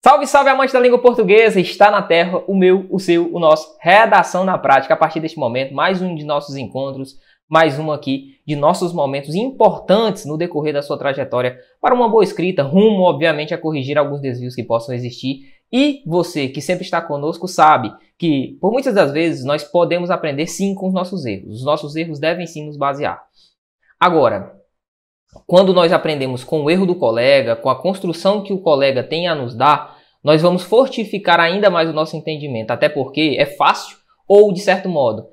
Salve, salve, amante da língua portuguesa! Está na terra o meu, o seu, o nosso Redação na Prática. A partir deste momento, mais um de nossos encontros, mais um aqui de nossos momentos importantes no decorrer da sua trajetória para uma boa escrita, rumo, obviamente, a corrigir alguns desvios que possam existir. E você, que sempre está conosco, sabe que, por muitas das vezes, nós podemos aprender sim com os nossos erros. Os nossos erros devem sim nos basear. Agora, quando nós aprendemos com o erro do colega, com a construção que o colega tem a nos dar, nós vamos fortificar ainda mais o nosso entendimento, até porque é fácil ou, de certo modo,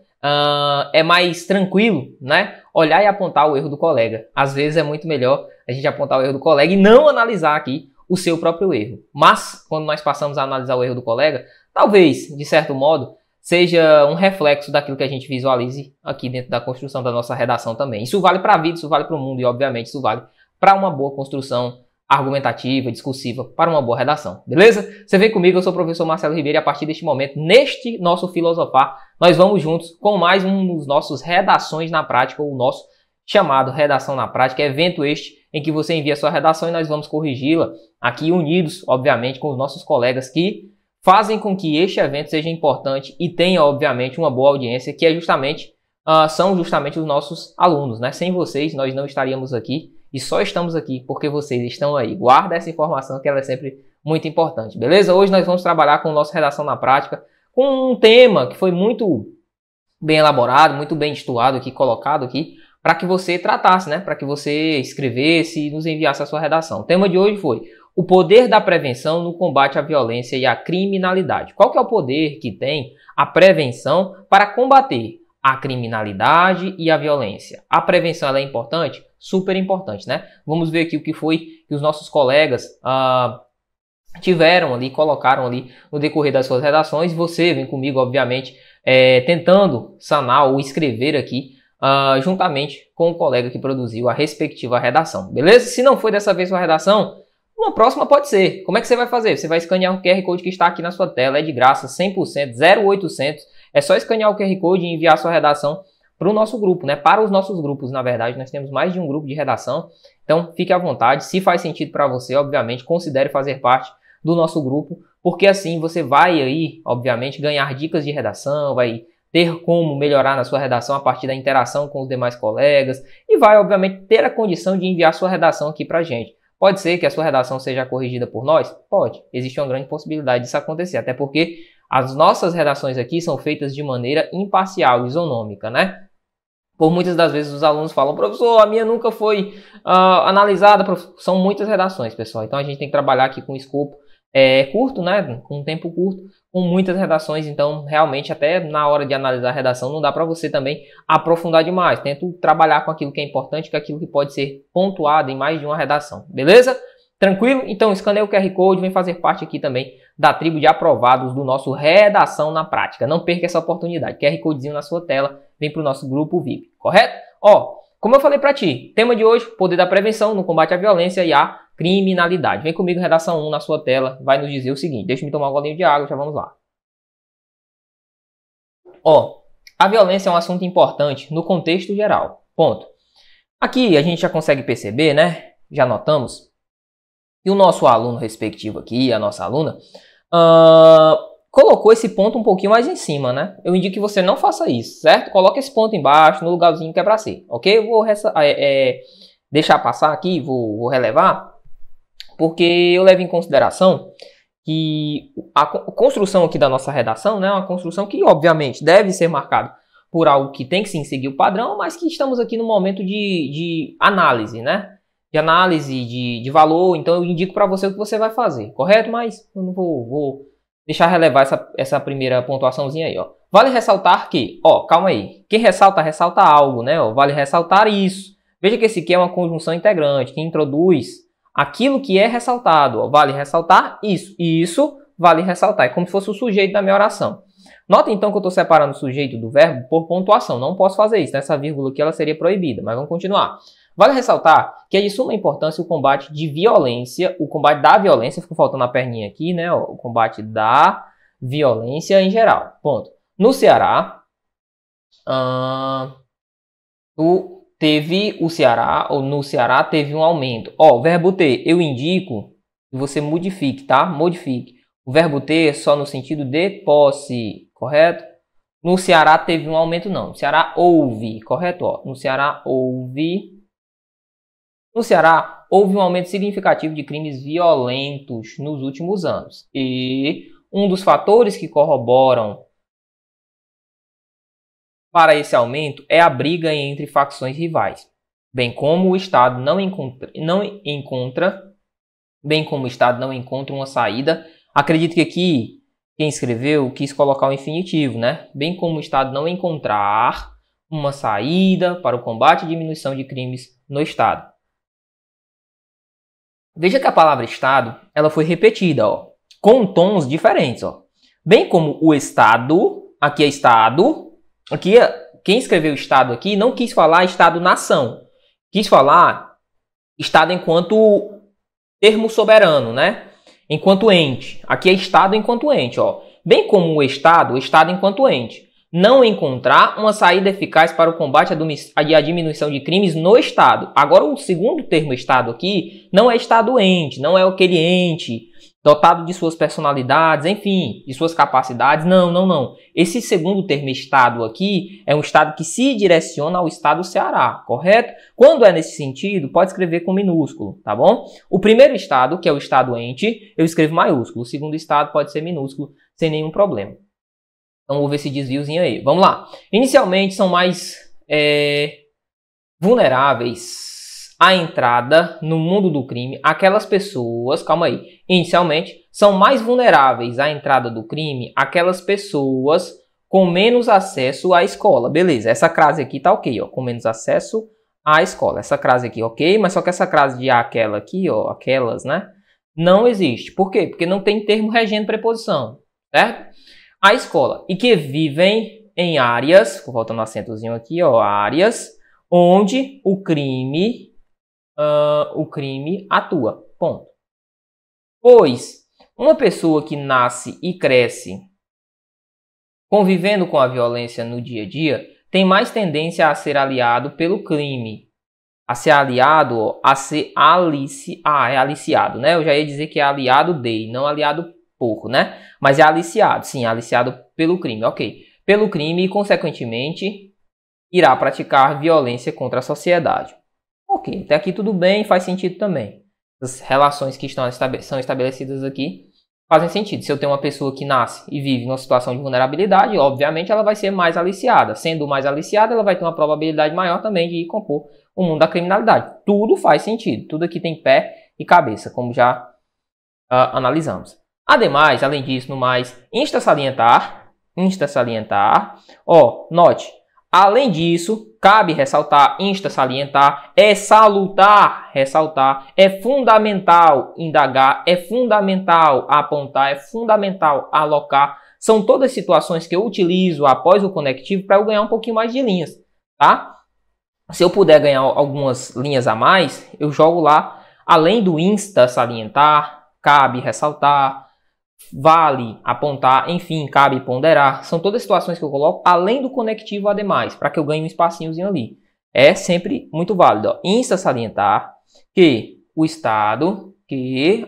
é mais tranquilo, né, olhar e apontar o erro do colega. Às vezes é muito melhor a gente apontar o erro do colega e não analisar aqui o seu próprio erro. Mas, quando nós passamos a analisar o erro do colega, talvez, de certo modo, seja um reflexo daquilo que a gente visualize aqui dentro da construção da nossa redação também. Isso vale para a vida, isso vale para o mundo e, obviamente, isso vale para uma boa construção argumentativa, discursiva, para uma boa redação. Beleza? Você vem comigo, eu sou o professor Marcelo Ribeiro e a partir deste momento, neste nosso filosofar, nós vamos juntos com mais um dos nossos Redações na Prática, ou o nosso chamado Redação na Prática, evento este em que você envia sua redação e nós vamos corrigi-la aqui unidos, obviamente, com os nossos colegas que fazem com que este evento seja importante e tenha, obviamente, uma boa audiência, que é são justamente os nossos alunos, né? Sem vocês, nós não estaríamos aqui e só estamos aqui porque vocês estão aí. Guarda essa informação que ela é sempre muito importante, beleza? Hoje nós vamos trabalhar com o nosso Redação na Prática, com um tema que foi muito bem elaborado, muito bem estudado aqui, colocado aqui, para que você tratasse, né? Para que você escrevesse e nos enviasse a sua redação. O tema de hoje foi o poder da prevenção no combate à violência e à criminalidade. Qual que é o poder que tem a prevenção para combater a criminalidade e a violência? A prevenção ela é importante? Super importante, né? Vamos ver aqui o que foi que os nossos colegas tiveram ali, colocaram ali no decorrer das suas redações. Você vem comigo, obviamente, tentando sanar ou escrever aqui juntamente com o colega que produziu a respectiva redação, beleza? Se não foi dessa vez sua redação, uma próxima pode ser. Como é que você vai fazer? Você vai escanear o QR Code que está aqui na sua tela, é de graça, 100%, 0800. É só escanear o QR Code e enviar sua redação para o nosso grupo, né? Para os nossos grupos, na verdade, nós temos mais de um grupo de redação. Então, fique à vontade. Se faz sentido para você, obviamente, considere fazer parte do nosso grupo, porque assim você vai aí, obviamente, ganhar dicas de redação, vai ter como melhorar na sua redação a partir da interação com os demais colegas e vai, obviamente, ter a condição de enviar sua redação aqui para a gente. Pode ser que a sua redação seja corrigida por nós? Pode. Existe uma grande possibilidade disso acontecer, até porque as nossas redações aqui são feitas de maneira imparcial, isonômica, né? Por muitas das vezes os alunos falam, professor, a minha nunca foi analisada. São muitas redações, pessoal. Então a gente tem que trabalhar aqui com escopo curto, né? Com um tempo curto, com muitas redações. Então realmente até na hora de analisar a redação não dá para você também aprofundar demais. Tento trabalhar com aquilo que é importante, com aquilo que pode ser pontuado em mais de uma redação. Beleza? Tranquilo? Então escaneia o QR Code, vem fazer parte aqui também da tribo de aprovados do nosso Redação na Prática. Não perca essa oportunidade. QR Codezinho na sua tela, vem para o nosso grupo VIP, correto? Ó, como eu falei para ti, tema de hoje, poder da prevenção no combate à violência e à criminalidade. Vem comigo, redação 1 na sua tela, vai nos dizer o seguinte. Deixa eu me tomar um golinho de água, já vamos lá. Ó, a violência é um assunto importante no contexto geral. Ponto. Aqui a gente já consegue perceber, né? Já notamos. E o nosso aluno respectivo aqui, a nossa aluna, colocou esse ponto um pouquinho mais em cima, né? Eu indico que você não faça isso, certo? Coloque esse ponto embaixo, no lugarzinho que é para ser, ok? Eu vou deixar passar aqui, vou relevar, porque eu levo em consideração que a construção aqui da nossa redação, né, é uma construção que, obviamente, deve ser marcada por algo que tem que sim seguir o padrão, mas que estamos aqui no momento de análise, né? De análise de valor, então eu indico para você o que você vai fazer, correto? Mas eu não vou deixar relevar essa primeira pontuaçãozinha aí, ó. Vale ressaltar que, ó, calma aí, quem ressalta, ressalta algo, né? Ó, vale ressaltar isso. Veja que esse aqui é uma conjunção integrante, que introduz aquilo que é ressaltado, ó. Vale ressaltar isso, e isso vale ressaltar, é como se fosse o sujeito da minha oração. Nota então que eu estou separando o sujeito do verbo por pontuação, não posso fazer isso, essa vírgula aqui ela seria proibida, mas vamos continuar. Vale ressaltar que é de suma importância o combate de violência, o combate da violência, ficou faltando a perninha aqui, né? Ó, o combate da violência em geral. Ponto. No Ceará, no Ceará teve um aumento. Ó, o verbo ter, eu indico que você modifique, tá? Modifique. O verbo ter é só no sentido de posse, correto? No Ceará teve um aumento, não. No Ceará houve, correto? Ó, no Ceará houve um aumento significativo de crimes violentos nos últimos anos. E um dos fatores que corroboram para esse aumento é a briga entre facções rivais, bem como o Estado não encontra uma saída. Acredito que aqui quem escreveu quis colocar o infinitivo, né? Bem como o Estado não encontrar uma saída para o combate e diminuição de crimes no Estado. Veja que a palavra Estado ela foi repetida, ó, com tons diferentes, ó. Bem como o Estado, aqui é Estado. Aqui, quem escreveu Estado aqui não quis falar Estado-nação. Quis falar Estado enquanto termo soberano, né? Enquanto ente. Aqui é Estado enquanto ente, ó. Bem como o Estado enquanto ente. Não encontrar uma saída eficaz para o combate e a diminuição de crimes no Estado. Agora, o segundo termo Estado aqui não é Estado-ente, não é aquele ente dotado de suas personalidades, enfim, de suas capacidades. Não. Esse segundo termo Estado aqui é um Estado que se direciona ao Estado do Ceará, correto? Quando é nesse sentido, pode escrever com minúsculo, tá bom? O primeiro Estado, que é o Estado-ente, eu escrevo maiúsculo. O segundo Estado pode ser minúsculo, sem nenhum problema. Então, houve esse desviozinho aí. Vamos lá. Inicialmente, são mais vulneráveis à entrada no mundo do crime aquelas pessoas... Calma aí. Inicialmente, são mais vulneráveis à entrada do crime aquelas pessoas com menos acesso à escola. Beleza, essa crase aqui tá ok, ó. Com menos acesso à escola. Essa crase aqui, ok. Mas só que essa crase de aquela aqui, ó, aquelas, né? Não existe. Por quê? Porque não tem termo regendo preposição, certo? A escola. E que vivem em áreas, voltando um acentozinho aqui, ó, áreas onde o crime atua. Ponto. Pois uma pessoa que nasce e cresce convivendo com a violência no dia a dia tem mais tendência a ser aliado pelo crime. A ser aliado, ó, a ser é aliciado, né? Eu já ia dizer que é aliado de, não aliado por, né? Mas é aliciado, sim, aliciado pelo crime, ok. Pelo crime e, consequentemente, irá praticar violência contra a sociedade. Ok, até aqui tudo bem, faz sentido também. As relações que são estabelecidas aqui fazem sentido. Se eu tenho uma pessoa que nasce e vive numa situação de vulnerabilidade, obviamente ela vai ser mais aliciada. Sendo mais aliciada, ela vai ter uma probabilidade maior também de compor o mundo da criminalidade. Tudo faz sentido. Tudo aqui tem pé e cabeça, como já analisamos. Ademais, além disso, no mais, insta salientar, ó, note, além disso, cabe ressaltar, insta salientar, é salutar, ressaltar, é fundamental indagar, é fundamental apontar, é fundamental alocar, são todas situações que eu utilizo após o conectivo para eu ganhar um pouquinho mais de linhas, tá? Se eu puder ganhar algumas linhas a mais, eu jogo lá, além do insta salientar, cabe ressaltar, vale apontar, enfim, cabe ponderar. São todas situações que eu coloco além do conectivo ademais, para que eu ganhe um espacinhozinho ali. É sempre muito válido. Ó. Insta salientar que o Estado,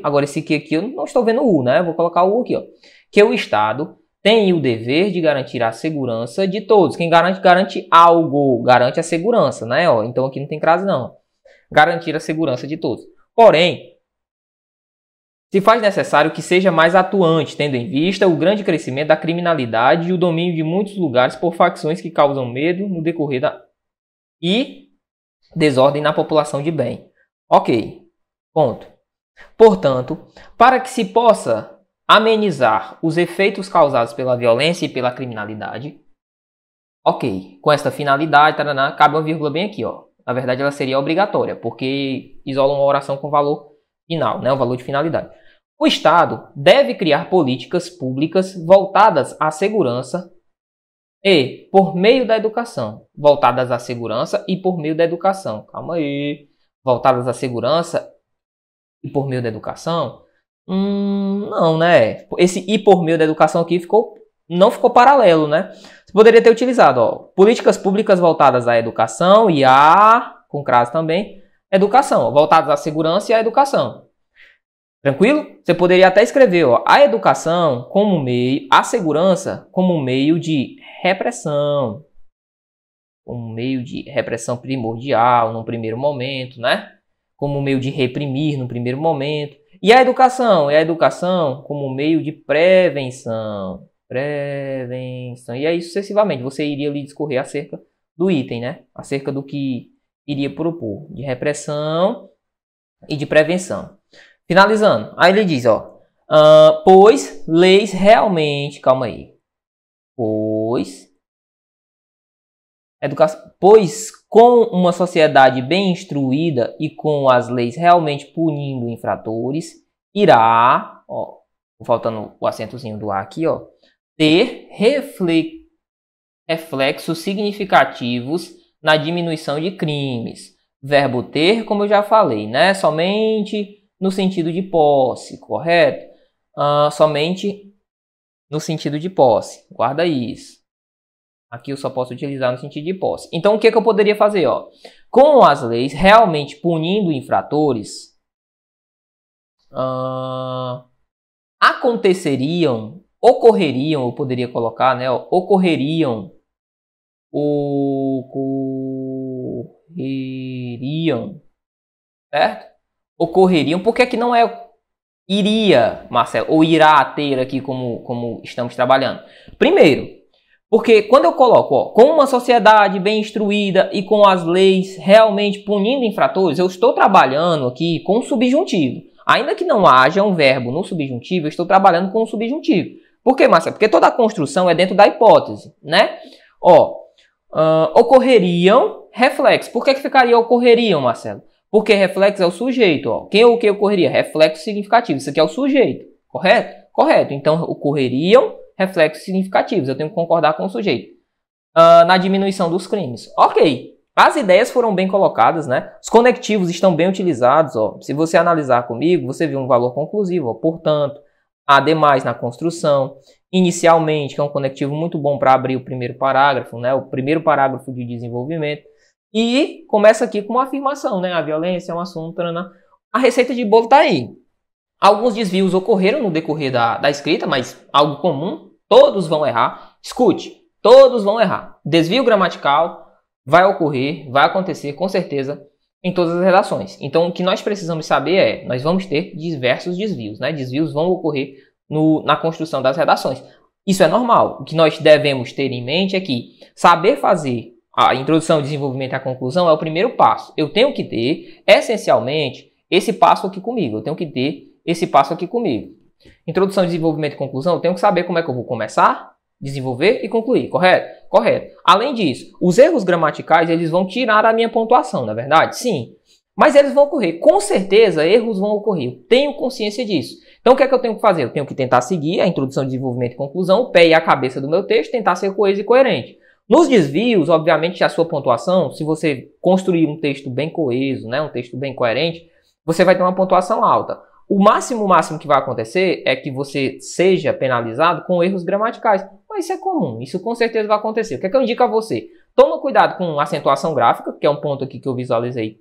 agora esse aqui eu não estou vendo o U, né? Eu vou colocar o U aqui, ó. Que o Estado tem o dever de garantir a segurança de todos. Quem garante algo, garante a segurança, né? Ó, então aqui não tem crase não. Garantir a segurança de todos. Porém, se faz necessário que seja mais atuante, tendo em vista o grande crescimento da criminalidade e o domínio de muitos lugares por facções que causam medo no decorrer e desordem na população de bem. Ok, ponto. Portanto, para que se possa amenizar os efeitos causados pela violência e pela criminalidade, ok, com esta finalidade, taraná, cabe uma vírgula bem aqui, ó. Na verdade, ela seria obrigatória, porque isola uma oração com valor final, né, o valor de finalidade. O Estado deve criar políticas públicas voltadas à segurança E por meio da educação, voltadas à segurança e por meio da educação. Calma aí. Voltadas à segurança e por meio da educação? Não, né? Esse e por meio da educação aqui não ficou paralelo, né? Você poderia ter utilizado, ó, políticas públicas voltadas à educação e com crase também, educação, ó, voltadas à segurança e à educação. Tranquilo? Você poderia até escrever, ó, a educação como meio, a segurança como meio de repressão. Um meio de repressão primordial num primeiro momento, né? Como meio de reprimir no primeiro momento. E a educação? É a educação como meio de prevenção. Prevenção. E aí, sucessivamente, você iria ali discorrer acerca do item, né? Acerca do que iria propor. De repressão e de prevenção. Finalizando. Aí ele diz, ó. Pois leis realmente... Calma aí. Pois com uma sociedade bem instruída e com as leis realmente punindo infratores, irá, ó, faltando o acentozinho do A aqui, ó, ter reflexos significativos na diminuição de crimes. Verbo ter, como eu já falei, né? Somente no sentido de posse, correto? Somente no sentido de posse. Guarda isso. Aqui eu só posso utilizar no sentido de posse. Então, o que eu poderia fazer? Ó? Com as leis realmente punindo infratores, ocorreriam, eu poderia colocar, né? Ó, ocorreriam, certo? Ocorreriam, por que que não é iria, Marcelo, ou irá ter aqui como estamos trabalhando? Primeiro, porque quando eu coloco, ó, com uma sociedade bem instruída e com as leis realmente punindo infratores, eu estou trabalhando aqui com um subjuntivo. Ainda que não haja um verbo no subjuntivo, eu estou trabalhando com um subjuntivo. Por quê, Marcelo? Porque toda a construção é dentro da hipótese, né? Ó, ocorreriam reflexos. Por que ficaria ocorreriam, Marcelo? Porque reflexo é o sujeito. Ó. Quem ou o que ocorreria? Reflexo significativo. Isso aqui é o sujeito, correto? Correto. Então, ocorreriam reflexos significativos. Eu tenho que concordar com o sujeito. Na diminuição dos crimes. Ok. As ideias foram bem colocadas, né? Os conectivos estão bem utilizados. Ó. Se você analisar comigo, você vê um valor conclusivo. Ó. Portanto, ademais na construção. Inicialmente, que é um conectivo muito bom para abrir o primeiro parágrafo, né? O primeiro parágrafo de desenvolvimento. E começa aqui com uma afirmação, né? A violência é um assunto... Tarana. A receita de bolo está aí. Alguns desvios ocorreram no decorrer da escrita, mas algo comum. Todos vão errar. Escute, todos vão errar. Desvio gramatical vai ocorrer, vai acontecer com certeza em todas as redações. Então, o que nós precisamos saber é, nós vamos ter diversos desvios, né? Desvios vão ocorrer na construção das redações. Isso é normal. O que nós devemos ter em mente é que saber fazer a introdução, o desenvolvimento e a conclusão é o primeiro passo. Eu tenho que ter, essencialmente, esse passo aqui comigo. Eu tenho que ter esse passo aqui comigo. Introdução, desenvolvimento e conclusão, eu tenho que saber como é que eu vou começar, desenvolver e concluir, correto? Correto. Além disso, os erros gramaticais, eles vão tirar a minha pontuação, não é verdade? Sim. Mas eles vão ocorrer. Com certeza, erros vão ocorrer. Eu tenho consciência disso. Então, o que é que eu tenho que fazer? Eu tenho que tentar seguir a introdução, desenvolvimento e conclusão, o pé e a cabeça do meu texto, tentar ser coeso e coerente. Nos desvios, obviamente, a sua pontuação, se você construir um texto bem coeso, né, um texto bem coerente, você vai ter uma pontuação alta. O máximo que vai acontecer é que você seja penalizado com erros gramaticais. Mas isso é comum, isso com certeza vai acontecer. O que é que eu indico a você? Toma cuidado com acentuação gráfica, que é um ponto aqui que eu visualizei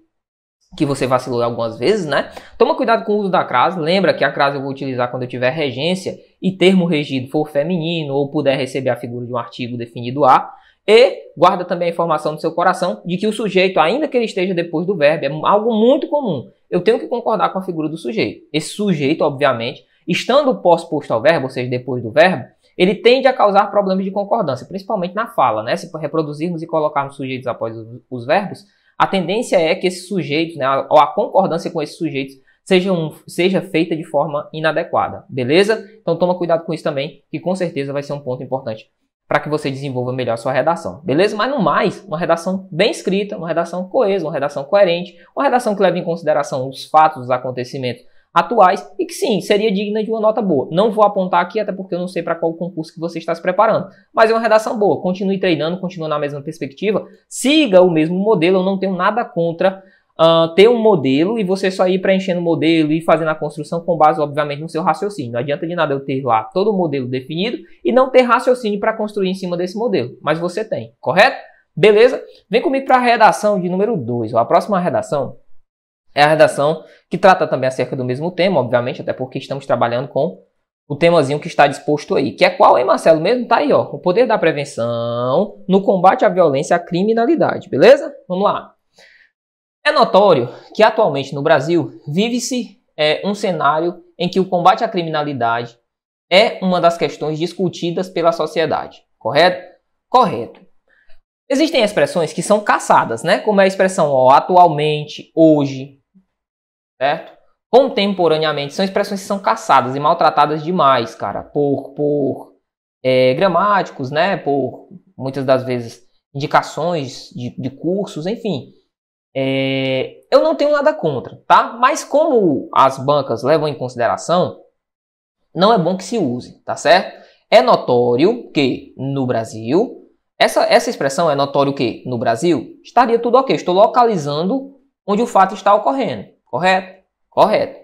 que você vacilou algumas vezes, né? Toma cuidado com o uso da crase. Lembra que a crase eu vou utilizar quando eu tiver regência e termo regido for feminino ou puder receber a figura de um artigo definido a. E guarda também a informação no seu coração de que o sujeito, ainda que ele esteja depois do verbo, é algo muito comum. Eu tenho que concordar com a figura do sujeito. Esse sujeito, obviamente, estando pós-posto ao verbo, ou seja, depois do verbo, ele tende a causar problemas de concordância, principalmente na fala, né? Se reproduzirmos e colocarmos sujeitos após os verbos, a tendência é que esses sujeitos, né, ou a concordância com esses sujeitos, seja feita de forma inadequada, beleza? Então toma cuidado com isso também, que com certeza vai ser um ponto importante para que você desenvolva melhor a sua redação, beleza? Mas no mais, uma redação bem escrita, uma redação coesa, uma redação coerente, uma redação que leve em consideração os fatos, os acontecimentos atuais e que sim, seria digna de uma nota boa. Não vou apontar aqui, até porque eu não sei para qual concurso que você está se preparando, mas é uma redação boa. Continue treinando, continue na mesma perspectiva, siga o mesmo modelo, eu não tenho nada contra ter um modelo e você só ir preenchendo o modelo e fazendo a construção com base, obviamente, no seu raciocínio. Não adianta de nada eu ter lá todo o modelo definido e não ter raciocínio para construir em cima desse modelo, mas você tem, correto? Beleza? Vem comigo para a redação de número 2. A próxima redação é a redação que trata também acerca do mesmo tema, obviamente, até porque estamos trabalhando com o temazinho que está disposto aí. Que é qual, hein, Marcelo? Mesmo tá aí, ó. O poder da prevenção no combate à violência e à criminalidade. Beleza? Vamos lá. É notório que atualmente no Brasil vive-se um cenário em que o combate à criminalidade é uma das questões discutidas pela sociedade. Correto? Correto. Existem expressões que são caçadas, né? Como é a expressão ó, atualmente, hoje, certo? Contemporaneamente, são expressões que são caçadas e maltratadas demais, cara, por gramáticos, né? Por muitas das vezes indicações de cursos, enfim. Eu não tenho nada contra, tá? Mas como as bancas levam em consideração, não é bom que se use, tá certo? É notório que no Brasil... Essa expressão é notório que, no Brasil, estaria tudo ok. Estou localizando onde o fato está ocorrendo. Correto? Correto.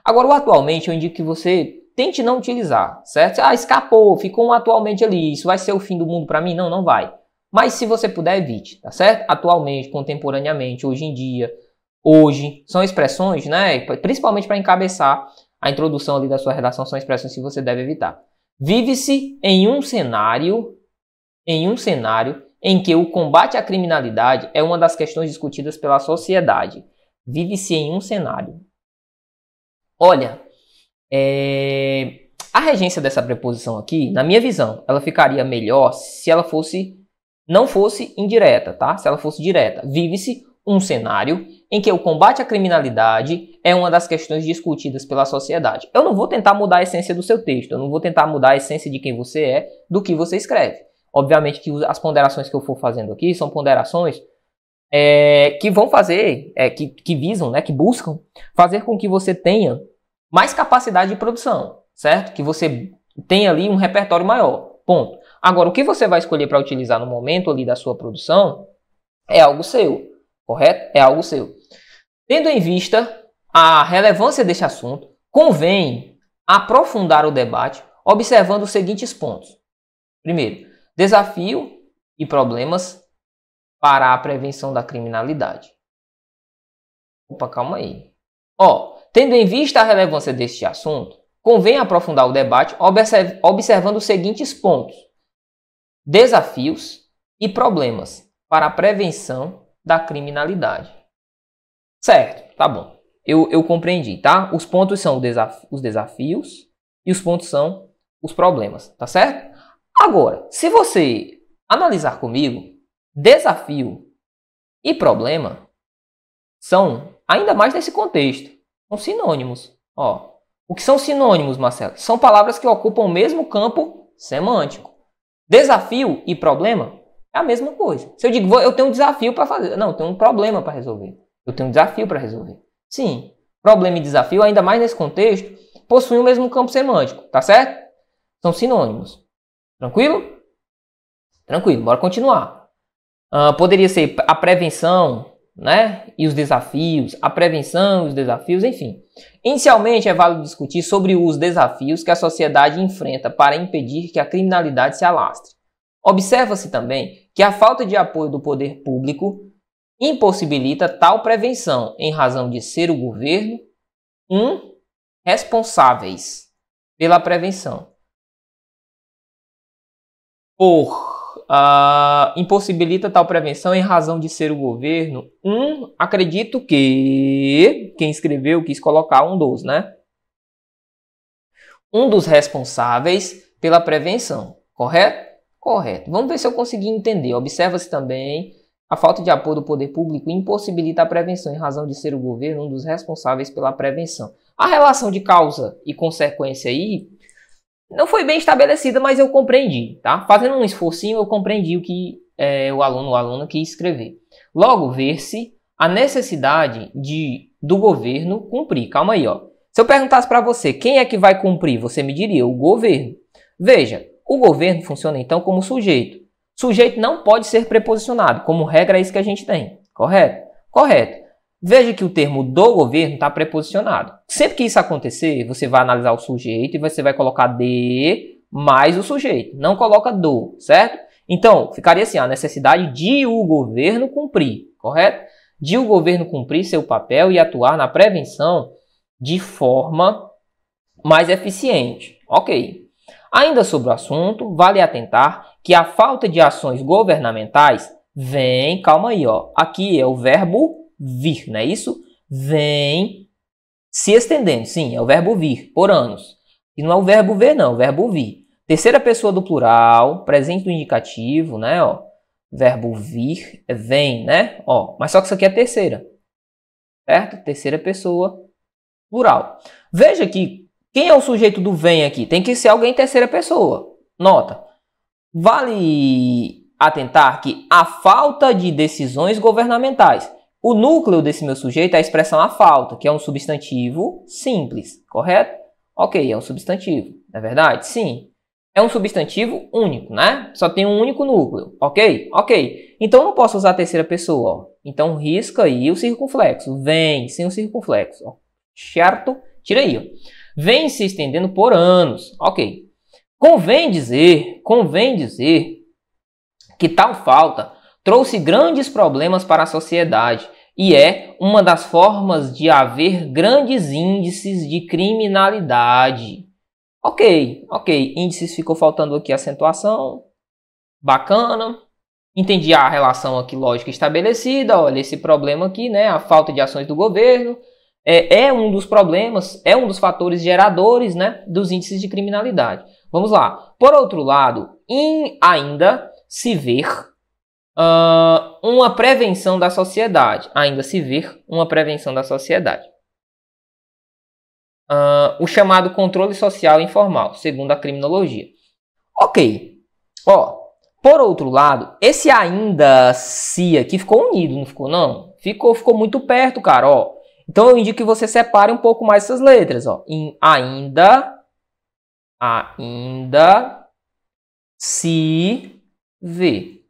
Agora, o atualmente, eu indico que você tente não utilizar, certo? Ah, escapou, ficou um atualmente ali. Isso vai ser o fim do mundo para mim? Não, não vai. Mas se você puder, evite, tá certo? Atualmente, contemporaneamente, hoje em dia, hoje, são expressões, né? Principalmente para encabeçar a introdução ali da sua redação, são expressões que você deve evitar. Vive-se em um cenário em que o combate à criminalidade é uma das questões discutidas pela sociedade. Vive-se em um cenário. Olha, a regência dessa preposição aqui, na minha visão, ela ficaria melhor se ela não fosse indireta, tá? Se ela fosse direta. Vive-se um cenário em que o combate à criminalidade é uma das questões discutidas pela sociedade. Eu não vou tentar mudar a essência do seu texto, eu não vou tentar mudar a essência de quem você é, do que você escreve. Obviamente que as ponderações que eu for fazendo aqui são ponderações que vão fazer, que visam, né, que buscam fazer com que você tenha mais capacidade de produção, certo? Que você tenha ali um repertório maior, ponto. Agora, o que você vai escolher para utilizar no momento ali da sua produção é algo seu, correto? É algo seu. Tendo em vista a relevância deste assunto, convém aprofundar o debate observando os seguintes pontos. Primeiro, desafio e problemas para a prevenção da criminalidade. Opa, calma aí. Tendo em vista a relevância deste assunto, convém aprofundar o debate observando os seguintes pontos. Desafios e problemas para a prevenção da criminalidade. Certo, tá bom. Eu compreendi, tá? Os pontos são os desafios e os pontos são os problemas, tá certo? Agora, se você analisar comigo, desafio e problema são, ainda mais nesse contexto, são sinônimos. O que são sinônimos, Marcelo? São palavras que ocupam o mesmo campo semântico. Desafio e problema é a mesma coisa. Se eu digo, eu tenho um desafio para fazer. Não, eu tenho um problema para resolver. Eu tenho um desafio para resolver. Sim, problema e desafio, ainda mais nesse contexto, possuem o mesmo campo semântico, tá certo? São sinônimos. Tranquilo? Tranquilo, bora continuar. Poderia ser a prevenção, né? E os desafios, a prevenção e os desafios, enfim. Inicialmente é válido discutir sobre os desafios que a sociedade enfrenta para impedir que a criminalidade se alastre. Observa-se também que a falta de apoio do poder público impossibilita tal prevenção em razão de ser o governo responsáveis pela prevenção. Impossibilita tal prevenção em razão de ser o governo. Acredito que quem escreveu quis colocar um dos, né? Um dos responsáveis pela prevenção. Correto? Correto. Vamos ver se eu consegui entender. Observa-se também a falta de apoio do poder público impossibilita a prevenção em razão de ser o governo um dos responsáveis pela prevenção. A relação de causa e consequência aí não foi bem estabelecida, mas eu compreendi, tá? Fazendo um esforcinho, eu compreendi o que o aluno ou a aluna quis escrever. Logo, ver-se a necessidade do governo cumprir. Calma aí, Se eu perguntasse para você, quem é que vai cumprir? Você me diria, o governo. Veja, o governo funciona então como sujeito. Sujeito não pode ser preposicionado, como regra é isso que a gente tem, correto? Correto. Veja que o termo do governo está preposicionado. Sempre que isso acontecer, você vai analisar o sujeito e você vai colocar de mais o sujeito. Não coloca do, certo? Então, ficaria assim, a necessidade de o governo cumprir, correto? De o governo cumprir seu papel e atuar na prevenção de forma mais eficiente. Ok. Ainda sobre o assunto, vale atentar que a falta de ações governamentais vem, calma aí, ó, aqui é o verbo vir, não é isso? Vem se estendendo, sim, é o verbo vir, por anos. E não é o verbo ver, não, é o verbo vir. Terceira pessoa do plural, presente do indicativo, né, ó. Verbo vir, vem, né, ó. Mas só que isso aqui é terceira, certo? Terceira pessoa, plural. Veja que quem é o sujeito do vem aqui? Tem que ser alguém em terceira pessoa. Nota. Vale atentar que a falta de decisões governamentais. O núcleo desse meu sujeito é a expressão a falta, que é um substantivo simples, correto? Ok, é um substantivo, não é verdade? Sim. É um substantivo único, né? Só tem um único núcleo, ok? Ok. Então eu não posso usar a terceira pessoa, ó. Então risca aí o circunflexo. Vem sem o circunflexo, ó. Certo? Tira aí, ó. Vem se estendendo por anos. Ok. Convém dizer que tal falta trouxe grandes problemas para a sociedade e é uma das formas de haver grandes índices de criminalidade. Ok. Índices ficou faltando aqui acentuação. Bacana. Entendi a relação aqui lógica estabelecida. Olha, esse problema aqui, né? A falta de ações do governo. É um dos problemas, é um dos fatores geradores, né, dos índices de criminalidade. Vamos lá. Por outro lado, ainda se ver uma prevenção da sociedade. Ainda se ver uma prevenção da sociedade. O chamado controle social informal, segundo a criminologia. Ok. Ó, por outro lado, esse ainda se aqui ficou unido, não ficou não? Ficou muito perto, cara, ó. Então eu indico que você separe um pouco mais essas letras, ó. Ainda se vê.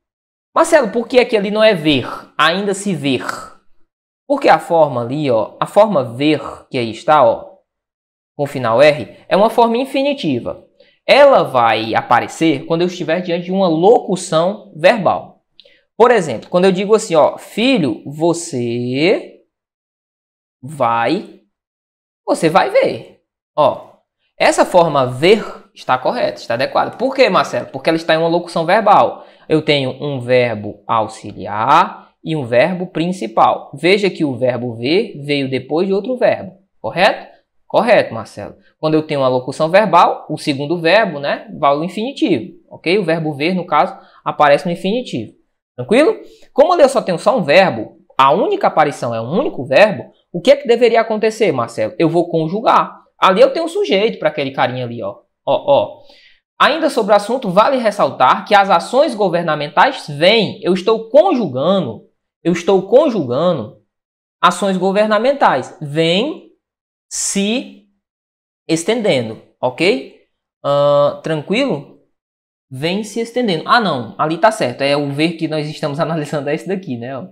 Marcelo, por que aqui ali não é ver? Ainda se ver. Porque a forma ali, ó, a forma ver que aí está, ó, com o final R, é uma forma infinitiva. Ela vai aparecer quando eu estiver diante de uma locução verbal. Por exemplo, quando eu digo assim, ó, filho, você vai ver. Ó, essa forma ver está correta, está adequada. Por quê, Marcelo? Porque ela está em uma locução verbal. Eu tenho um verbo auxiliar e um verbo principal. Veja que o verbo ver veio depois de outro verbo, correto? Correto, Marcelo. Quando eu tenho uma locução verbal, o segundo verbo, né, vai ao infinitivo, ok? O verbo ver, no caso, aparece no infinitivo. Tranquilo? Como ali eu só tenho só um verbo, a única aparição é um único verbo, o que é que deveria acontecer, Marcelo? Eu vou conjugar. Ali eu tenho um sujeito para aquele carinha ali, ó. Ainda sobre o assunto, vale ressaltar que as ações governamentais vêm. Eu estou conjugando ações governamentais. Vêm se estendendo, ok? Tranquilo? Vem se estendendo. Ah, não. Ali tá certo. É o ver que nós estamos analisando é esse daqui, né?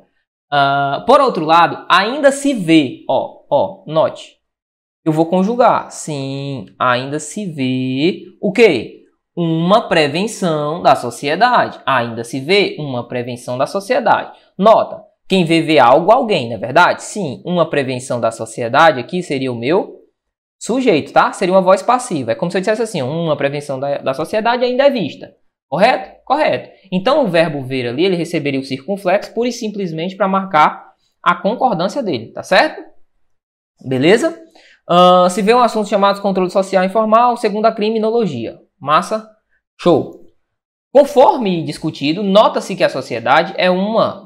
Por outro lado, ainda se vê. Note. Eu vou conjugar. Sim, ainda se vê o quê? Uma prevenção da sociedade. Ainda se vê uma prevenção da sociedade. Nota. Quem vê algo, alguém, não é verdade? Sim, uma prevenção da sociedade aqui seria o meu sujeito, tá? Seria uma voz passiva. É como se eu dissesse assim, uma prevenção da sociedade ainda é vista. Correto? Correto. Então, o verbo ver ali, ele receberia o circunflexo pura e simplesmente para marcar a concordância dele, tá certo? Beleza? Se vê um assunto chamado controle social informal, segundo a criminologia. Massa? Show! Conforme discutido, nota-se que a sociedade é uma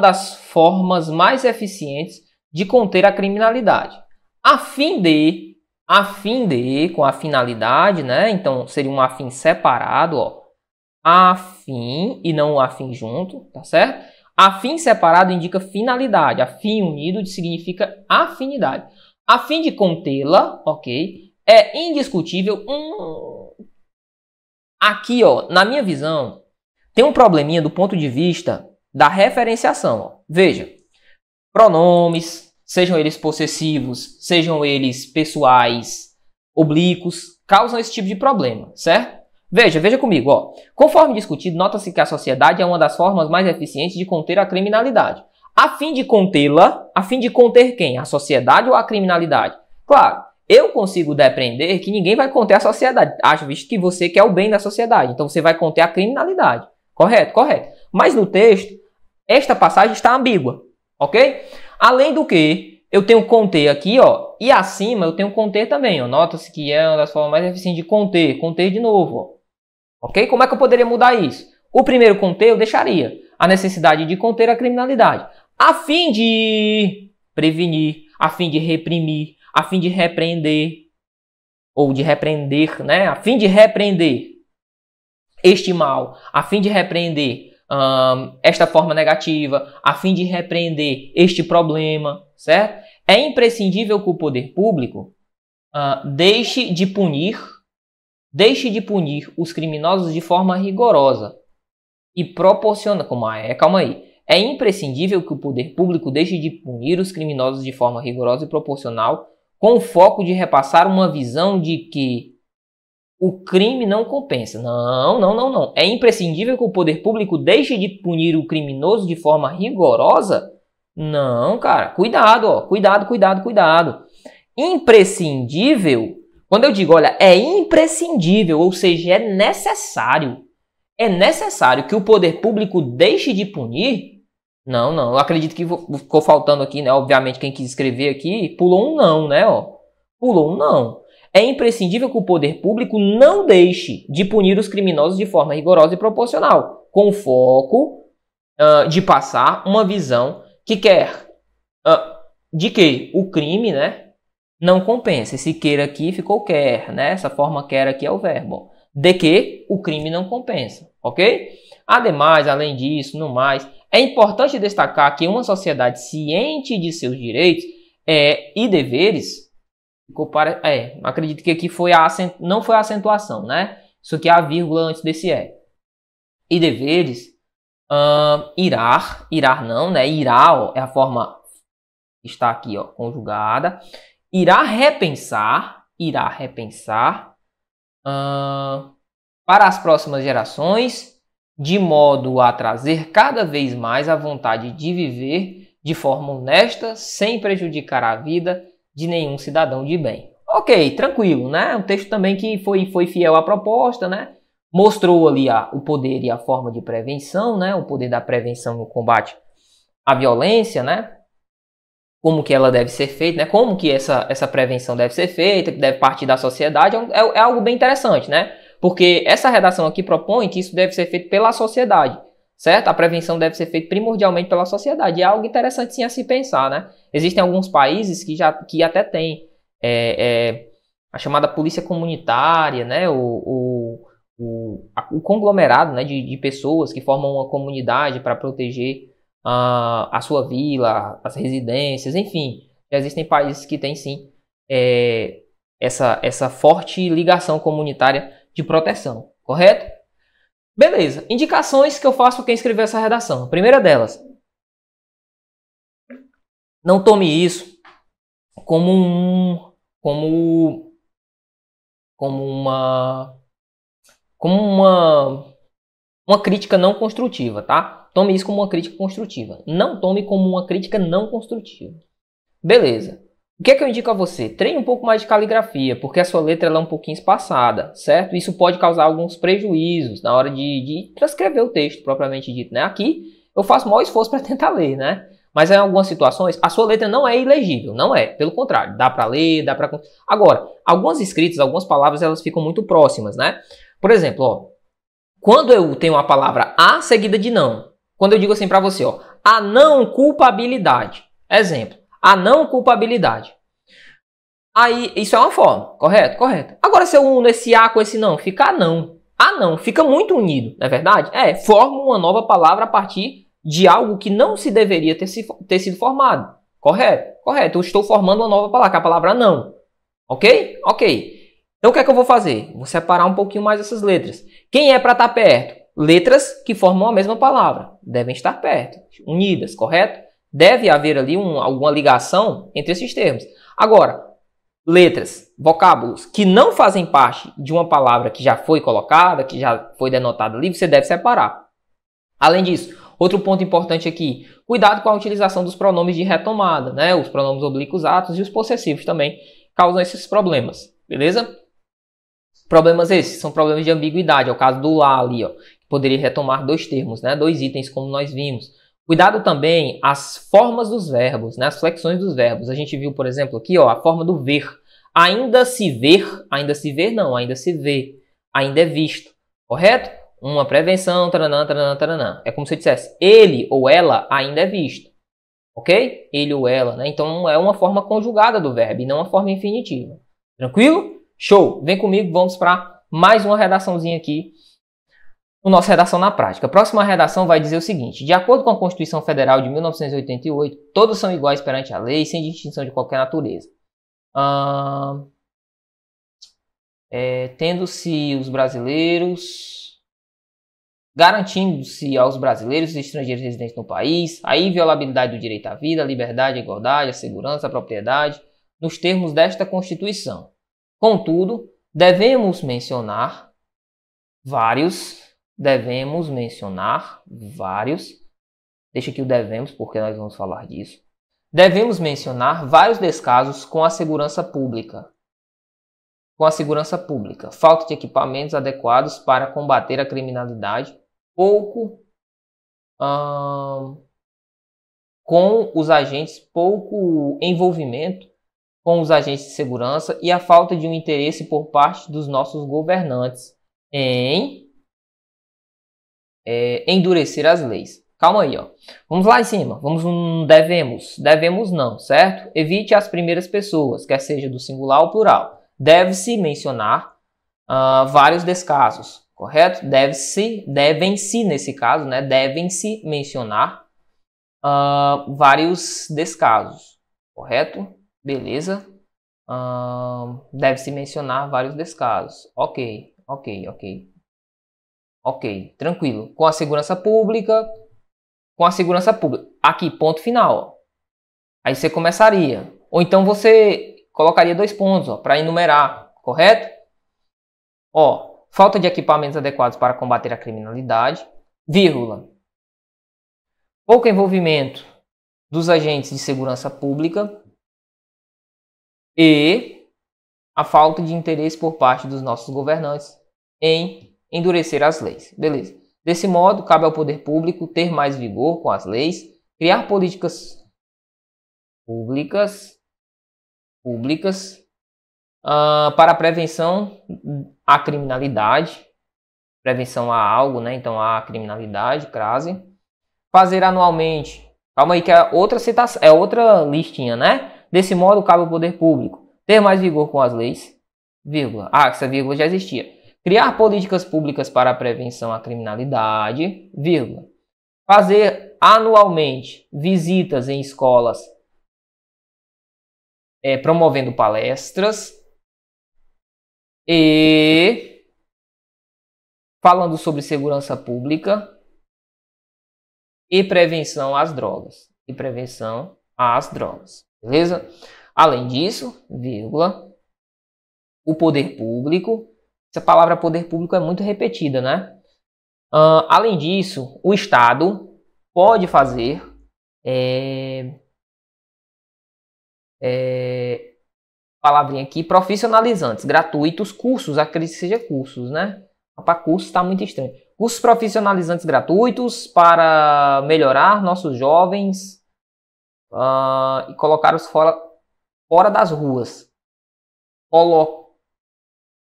das formas mais eficientes de conter a criminalidade. A fim de, com a finalidade, né? Então seria um afim separado, ó. Afim e não o afim junto, tá certo? Afim separado indica finalidade, afim unido significa afinidade. A fim de contê-la, ok, é indiscutível Aqui, ó, na minha visão, tem um probleminha do ponto de vista da referenciação. Ó. Veja, pronomes, sejam eles possessivos, sejam eles pessoais, oblíquos, causam esse tipo de problema, certo? Veja comigo, ó. Conforme discutido, nota-se que a sociedade é uma das formas mais eficientes de conter a criminalidade. A fim de contê-la, a fim de conter quem? A sociedade ou a criminalidade? Claro, eu consigo depreender que ninguém vai conter a sociedade, visto que você quer o bem da sociedade, então você vai conter a criminalidade. Correto? Correto. Mas no texto, esta passagem está ambígua, ok? Além do que, eu tenho conter aqui, ó, e acima eu tenho conter também, ó. Nota-se que é uma das formas mais eficientes de conter de novo, ó. Ok? Como é que eu poderia mudar isso? O primeiro conter eu deixaria a necessidade de conter a criminalidade, a fim de prevenir, a fim de reprimir, a fim de repreender, ou de repreender, né? A fim de repreender este mal, a fim de repreender esta forma negativa, a fim de repreender este problema, certo? É imprescindível que o poder público deixe de punir os criminosos de forma rigorosa e proporciona, calma aí. É imprescindível que o poder público deixe de punir os criminosos de forma rigorosa e proporcional, com o foco de repassar uma visão de que o crime não compensa. Não. É imprescindível que o poder público deixe de punir o criminoso de forma rigorosa? Não, cara. Cuidado, ó. Cuidado. Imprescindível, quando eu digo, olha, é imprescindível, ou seja, é necessário que o poder público deixe de punir? Não. Eu acredito que ficou faltando aqui, né? Obviamente, quem quis escrever aqui pulou um não, né? Ó. Pulou um não. É imprescindível que o poder público não deixe de punir os criminosos de forma rigorosa e proporcional, com o foco de passar uma visão que quer de que o crime, né, não compensa. Esse queira aqui ficou quer, né? Essa forma quer aqui é o verbo. De que o crime não compensa, ok? Ademais, além disso, no mais, é importante destacar que uma sociedade ciente de seus direitos e deveres, acredito que aqui não foi a acentuação, né? Isso aqui é a vírgula antes desse e deveres, irá não, né? Irá, ó, é a forma que está aqui, ó, conjugada. Irá repensar para as próximas gerações, de modo a trazer cada vez mais a vontade de viver de forma honesta, sem prejudicar a vida de nenhum cidadão de bem. Ok, tranquilo, né? Um texto também que foi fiel à proposta, né? Mostrou ali o poder e a forma de prevenção, né? O poder da prevenção no combate à violência, né? Como que ela deve ser feita, né? Como que essa prevenção deve ser feita, que deve partir da sociedade, é algo bem interessante, né? Porque essa redação aqui propõe que isso deve ser feito pela sociedade, certo? A prevenção deve ser feita primordialmente pela sociedade. É algo interessante sim a se pensar, né? Existem alguns países que até têm a chamada polícia comunitária, né? O conglomerado, né? de pessoas que formam uma comunidade para proteger a sua vila, as residências, enfim. Já existem países que têm sim essa forte ligação comunitária de proteção, correto? Beleza, indicações que eu faço para quem escreveu essa redação. A primeira delas, não tome isso como uma crítica não construtiva, tá? Tome isso como uma crítica construtiva. Não tome como uma crítica não construtiva. Beleza. O que é que eu indico a você? Treine um pouco mais de caligrafia, porque a sua letra ela é um pouquinho espaçada, certo? Isso pode causar alguns prejuízos na hora de transcrever o texto, propriamente dito, né? Aqui eu faço o maior esforço para tentar ler, né? Mas em algumas situações, a sua letra não é ilegível, não é. Pelo contrário, dá para ler, dá para... Agora, algumas escritas, algumas palavras, elas ficam muito próximas, né? Por exemplo, ó, quando eu tenho a palavra a seguida de não, quando eu digo assim para você, ó, a não culpabilidade, exemplo, a não culpabilidade. Aí, isso é uma forma, correto? Correto. Agora, se eu uno esse a com esse não, fica a não. A não, fica muito unido, não é verdade? Forma uma nova palavra a partir de algo que não se deveria ter sido formado. Correto, correto. Eu estou formando uma nova palavra, que é a palavra não. Ok? Ok. Então o que é que eu vou fazer? Vou separar um pouquinho mais essas letras. Quem é para estar perto? Letras que formam a mesma palavra. Devem estar perto, unidas, correto? Deve haver ali alguma ligação entre esses termos. Agora, letras, vocábulos que não fazem parte de uma palavra que já foi colocada, que já foi denotada ali, você deve separar. Além disso, outro ponto importante aqui, cuidado com a utilização dos pronomes de retomada, né? Os pronomes oblíquos atos e os possessivos também causam esses problemas, beleza? Problemas esses são problemas de ambiguidade, é o caso do lá ali, ó, que poderia retomar dois termos, né? Dois itens, como nós vimos. Cuidado também as formas dos verbos, né? As flexões dos verbos. A gente viu, por exemplo, aqui, ó, a forma do ver. Ainda se ver não, ainda se vê, ainda é visto, correto? Uma prevenção, taranã, taranã, taranã. É como se eu dissesse, ele ou ela ainda é visto, ok? Ele ou ela, né? Então é uma forma conjugada do verbo e não uma forma infinitiva. Tranquilo? Show! Vem comigo, vamos para mais uma redaçãozinha aqui. O nosso Redação na Prática. A próxima redação vai dizer o seguinte: de acordo com a Constituição Federal de 1988, todos são iguais perante a lei, sem distinção de qualquer natureza. Tendo-se os brasileiros, garantindo-se aos brasileiros e estrangeiros residentes no país a inviolabilidade do direito à vida, à liberdade, à igualdade, à segurança, à propriedade, nos termos desta Constituição. Contudo, devemos mencionar vários. Deixa aqui o devemos, porque nós vamos falar disso. Devemos mencionar vários descasos com a segurança pública. Falta de equipamentos adequados para combater a criminalidade, pouco envolvimento com os agentes de segurança e a falta de um interesse por parte dos nossos governantes em endurecer as leis. Calma aí, ó. Vamos lá em cima. Vamos no devemos. Devemos não, certo? Evite as primeiras pessoas, quer seja do singular ou plural. Deve-se mencionar vários descasos, correto? Devem-se, nesse caso, né? Devem-se mencionar vários descasos, correto? Beleza. Deve-se mencionar vários descasos. Ok. Ok, tranquilo. Com a segurança pública. Aqui, ponto final. Ó. Aí você começaria. Ou então você colocaria 2 pontos para enumerar, correto? Ó, falta de equipamentos adequados para combater a criminalidade, vírgula. Pouco envolvimento dos agentes de segurança pública e a falta de interesse por parte dos nossos governantes em endurecer as leis. Beleza. Desse modo, cabe ao poder público ter mais vigor com as leis, criar políticas públicas para a prevenção à criminalidade, prevenção a algo, né? Então, a criminalidade, crase. Fazer anualmente, calma aí que é outra citação, é outra listinha, né? Desse modo, cabe ao poder público ter mais vigor com as leis, vírgula. Essa vírgula já existia. Criar políticas públicas para a prevenção à criminalidade, vírgula. Fazer anualmente visitas em escolas promovendo palestras e falando sobre segurança pública e prevenção às drogas. Beleza? Além disso, vírgula, o poder público. Essa palavra poder público é muito repetida, né? Além disso, o Estado pode fazer palavrinha aqui, profissionalizantes, gratuitos, cursos, acredito que seja cursos, né? Para cursos está muito estranho. Cursos profissionalizantes gratuitos para melhorar nossos jovens e colocá-los fora das ruas.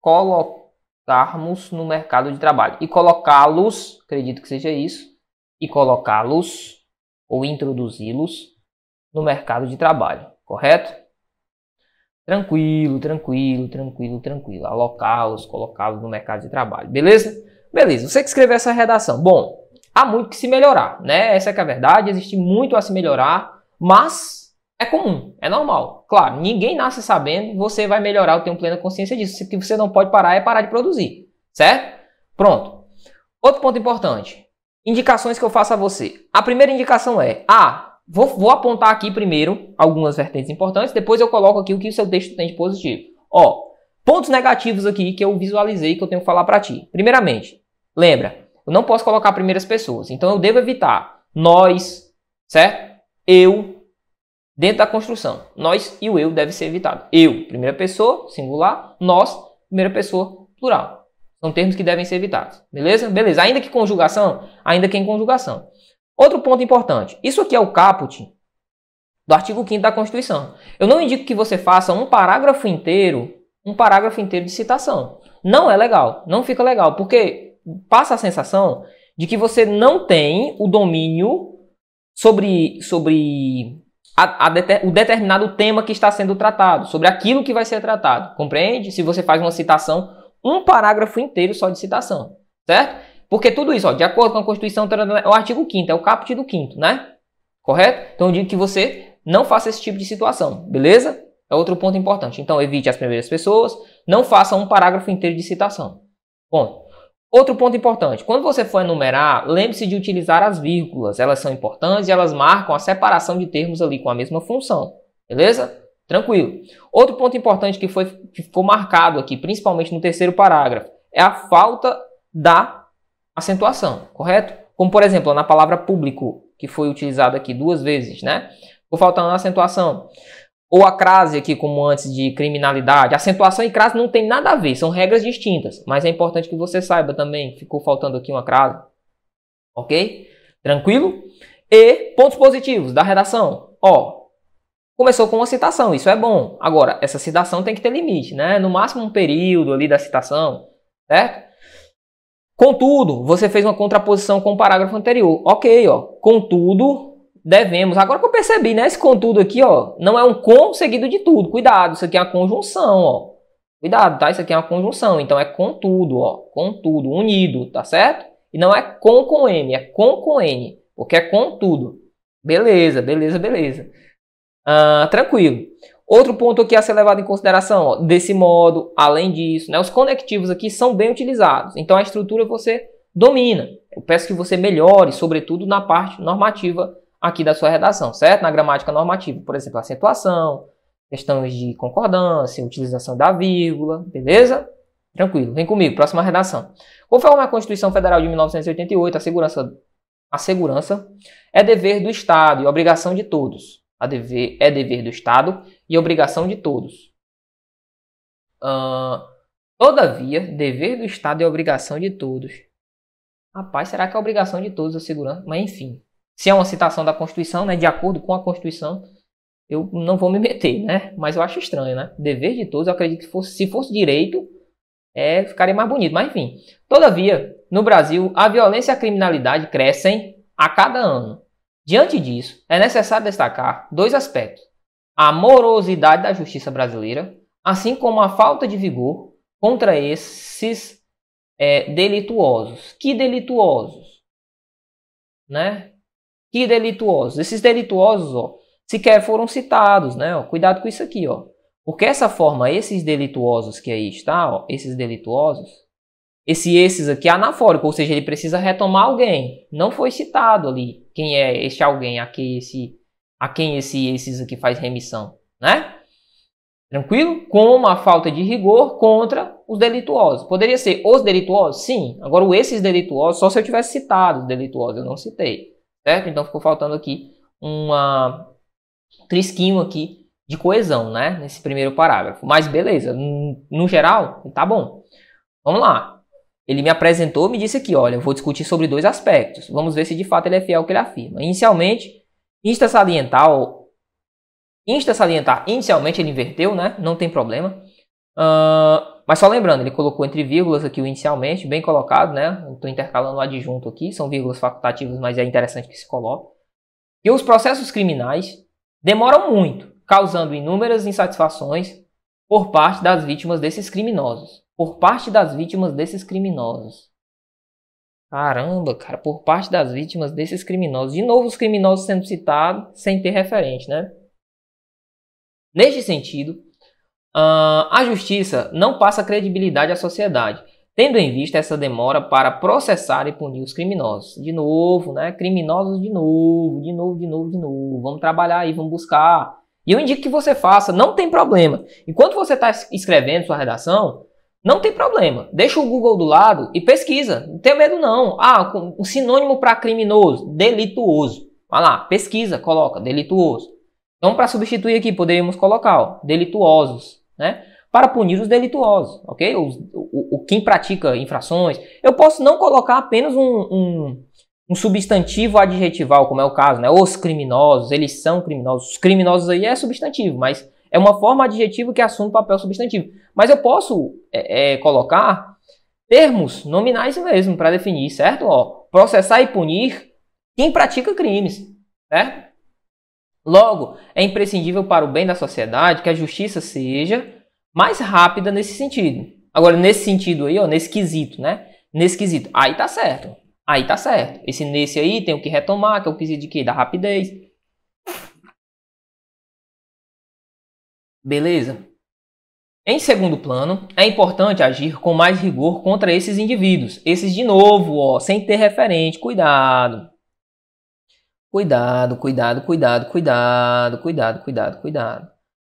Colocarmos no mercado de trabalho e colocá-los, acredito que seja isso, e colocá-los ou introduzi-los no mercado de trabalho, correto? Tranquilo. Alocá-los, colocá-los no mercado de trabalho, beleza? Beleza, você que escreveu essa redação. Bom, há muito que se melhorar, né? Essa é que é a verdade, existe muito a se melhorar, mas É comum, é normal. Claro, ninguém nasce sabendo, você vai melhorar, eu tenho plena consciência disso. O que você não pode parar é parar de produzir, certo? Pronto. Outro ponto importante. Indicações que eu faço a você. A primeira indicação é, vou apontar aqui primeiro algumas vertentes importantes, depois eu coloco aqui o que o seu texto tem de positivo. Pontos negativos aqui que eu visualizei que eu tenho que falar para ti. Primeiramente, lembra, eu não posso colocar primeiras pessoas, então eu devo evitar nós, certo? Eu, dentro da construção. Nós e o eu deve ser evitado. Eu, primeira pessoa, singular. Nós, primeira pessoa, plural. São termos que devem ser evitados. Beleza? Beleza. Ainda que conjugação, ainda que em conjugação. Outro ponto importante. Isso aqui é o caput do artigo 5º da Constituição. Eu não indico que você faça um parágrafo inteiro de citação. Não é legal. Não fica legal. Porque passa a sensação de que você não tem o domínio sobre o determinado tema que está sendo tratado, sobre aquilo que vai ser tratado. Compreende? Se você faz uma citação, um parágrafo inteiro só de citação, certo? Porque tudo isso, de acordo com a Constituição, é o artigo 5º, é o caput do 5º, né? Correto? Então eu digo que você não faça esse tipo de situação, beleza? É outro ponto importante. Então evite as primeiras pessoas, não faça um parágrafo inteiro de citação. Bom, outro ponto importante. Quando você for enumerar, lembre-se de utilizar as vírgulas. Elas são importantes e elas marcam a separação de termos ali com a mesma função, beleza? Tranquilo. Outro ponto importante que ficou marcado aqui, principalmente no terceiro parágrafo, é a falta da acentuação, correto? Como, por exemplo, na palavra público, que foi utilizada aqui 2 vezes, né? Ficou faltando a acentuação. Ou a crase aqui, como antes de criminalidade. Acentuação e crase não tem nada a ver, são regras distintas. Mas é importante que você saiba também, ficou faltando aqui uma crase. Ok? Tranquilo? E pontos positivos da redação. Começou com uma citação, isso é bom. Agora, essa citação tem que ter limite, né? No máximo um período ali da citação, certo? Contudo, você fez uma contraposição com o parágrafo anterior. Ok, contudo, devemos. Agora que eu percebi, né? Esse contudo aqui, não é um com seguido de tudo. Cuidado, isso aqui é uma conjunção, Cuidado, tá? Isso aqui é uma conjunção, então é contudo, contudo, unido, tá certo? E não é com M, é com N, porque é contudo. Beleza, beleza, beleza. Tranquilo. Outro ponto aqui a ser levado em consideração, desse modo, além disso, né, os conectivos aqui são bem utilizados. Então a estrutura você domina. Eu peço que você melhore, sobretudo na parte normativa aqui da sua redação, certo? Na gramática normativa, por exemplo, acentuação, questões de concordância, utilização da vírgula, beleza? Tranquilo, vem comigo, próxima redação. Conforme a Constituição Federal de 1988, a segurança é dever do Estado e obrigação de todos. É dever do Estado e obrigação de todos. Todavia, dever do Estado é obrigação de todos. Rapaz, será que é obrigação de todos a segurança? Mas enfim, se é uma citação da Constituição, né, de acordo com a Constituição, eu não vou me meter, né? Mas eu acho estranho, né? Dever de todos, eu acredito que se fosse direito, ficaria mais bonito. Mas enfim, todavia, no Brasil, a violência e a criminalidade crescem a cada ano. Diante disso, é necessário destacar 2 aspectos. A morosidade da justiça brasileira, assim como a falta de vigor contra esses delituosos. Que delituosos? Né? Que delituosos? Esses delituosos, sequer foram citados, né? Cuidado com isso aqui, Porque essa forma, esses delituosos que aí está, esses delituosos, esses aqui é anafórico, ou seja, ele precisa retomar alguém. Não foi citado ali quem é este alguém, a quem esses aqui faz remissão, né? Tranquilo? Com a falta de rigor contra os delituosos. Poderia ser os delituosos? Sim. Agora, esses delituosos, só se eu tivesse citado os delituosos, eu não citei, certo? Então, ficou faltando aqui um trisquinho aqui de coesão, né? Nesse primeiro parágrafo. Mas, beleza. No geral, tá bom. Vamos lá. Ele me apresentou, me disse aqui, olha, eu vou discutir sobre 2 aspectos. Vamos ver se de fato ele é fiel ao que ele afirma. Inicialmente, inicialmente ele inverteu, né? Não tem problema. Mas só lembrando, ele colocou entre vírgulas aqui o inicialmente, bem colocado, né? Estou intercalando o adjunto aqui, são vírgulas facultativas, mas é interessante que se coloque. E os processos criminais demoram muito, causando inúmeras insatisfações por parte das vítimas desses criminosos. Caramba, cara, por parte das vítimas desses criminosos. De novo, os criminosos sendo citados sem ter referente, né? Neste sentido, a justiça não passa credibilidade à sociedade, tendo em vista essa demora para processar e punir os criminosos. De novo, né? Criminosos de novo. Vamos trabalhar aí, vamos buscar. E eu indico que você faça, não tem problema. Enquanto você está escrevendo sua redação, não tem problema. Deixa o Google do lado e pesquisa. Não tenha medo não. O sinônimo para criminoso, delituoso. Vai lá, pesquisa, coloca, delituoso. Então, para substituir aqui, poderíamos colocar, ó, delituosos, né? Para punir os delituosos, ok? Quem pratica infrações. Eu posso não colocar apenas um substantivo adjetival, como é o caso, né? Os criminosos, eles são criminosos. Os criminosos aí é substantivo, mas é uma forma adjetiva que assume papel substantivo. Mas eu posso colocar termos nominais mesmo para definir, certo? Ó, processar e punir quem pratica crimes, certo? Logo, é imprescindível para o bem da sociedade que a justiça seja mais rápida nesse sentido. Agora, nesse sentido aí, ó, nesse quesito, né? Nesse quesito, aí tá certo. Aí tá certo. Nesse aí tem o que retomar, que é o quesito de quê? Da rapidez. Beleza? Em segundo plano, é importante agir com mais rigor contra esses indivíduos. Esses, de novo, ó, sem ter referente. Cuidado. Cuidado.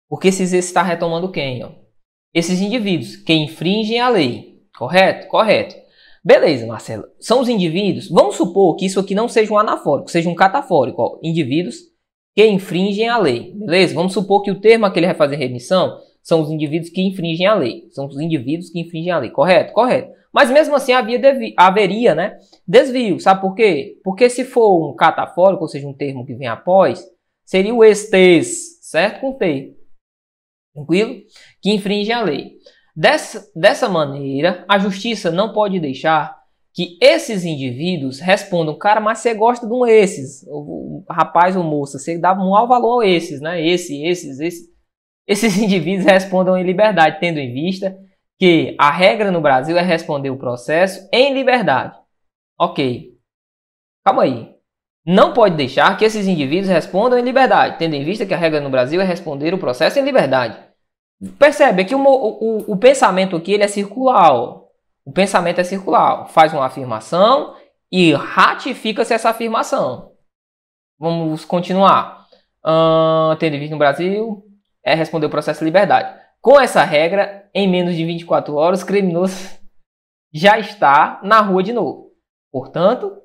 Porque esses está retomando quem? Ó? Esses indivíduos que infringem a lei. Correto? Correto. Beleza, Marcelo. São os indivíduos. Vamos supor que isso aqui não seja um anafórico, seja um catafórico. Ó. Indivíduos que infringem a lei. Beleza? Vamos supor que o termo a que ele vai fazer remissão são os indivíduos que infringem a lei. São os indivíduos que infringem a lei. Correto? Correto. Mas mesmo assim haveria, né, desvio. Sabe por quê? Porque se for um catafórico, ou seja, um termo que vem após, seria o estes, certo? Com T. Tranquilo? Que infringe a lei. Dessa maneira, a justiça não pode deixar que esses indivíduos respondam, cara, mas você gosta de um esses, o rapaz ou moça, você dá um maior valor a esses, né? Esses indivíduos respondam em liberdade, tendo em vista que a regra no Brasil é responder o processo em liberdade. Ok. Calma aí. Não pode deixar que esses indivíduos respondam em liberdade, tendo em vista que a regra no Brasil é responder o processo em liberdade. Percebe que o pensamento aqui ele é circular. Ó. O pensamento é circular. Faz uma afirmação e ratifica-se essa afirmação. Vamos continuar. Tendo em vista no Brasil é responder o processo em liberdade. Com essa regra, em menos de 24 horas, o criminoso já está na rua de novo. Portanto,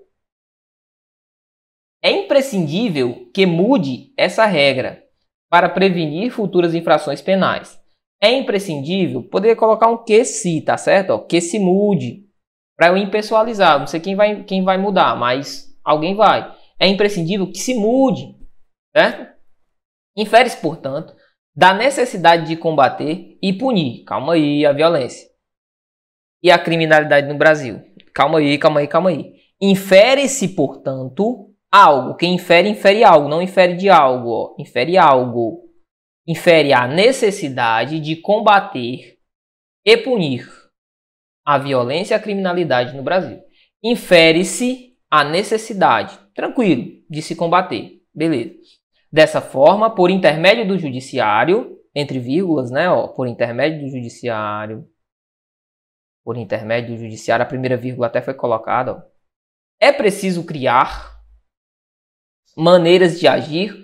é imprescindível que mude essa regra para prevenir futuras infrações penais. É imprescindível poder colocar um que se, tá certo? Ó, que se mude. Para eu impessoalizar. Não sei quem vai mudar, mas alguém vai. É imprescindível que se mude. Certo? Infere-se, portanto, da necessidade de combater e punir, calma aí, a violência e a criminalidade no Brasil. Calma aí. Infere-se, portanto, algo. Quem infere algo, não infere de algo. Ó. Infere algo. Infere a necessidade de combater e punir a violência e a criminalidade no Brasil. Infere-se a necessidade, tranquilo, de se combater. Beleza. Dessa forma, por intermédio do judiciário, entre vírgulas, né? Ó, por intermédio do judiciário, a primeira vírgula até foi colocada. Ó, é preciso criar maneiras de agir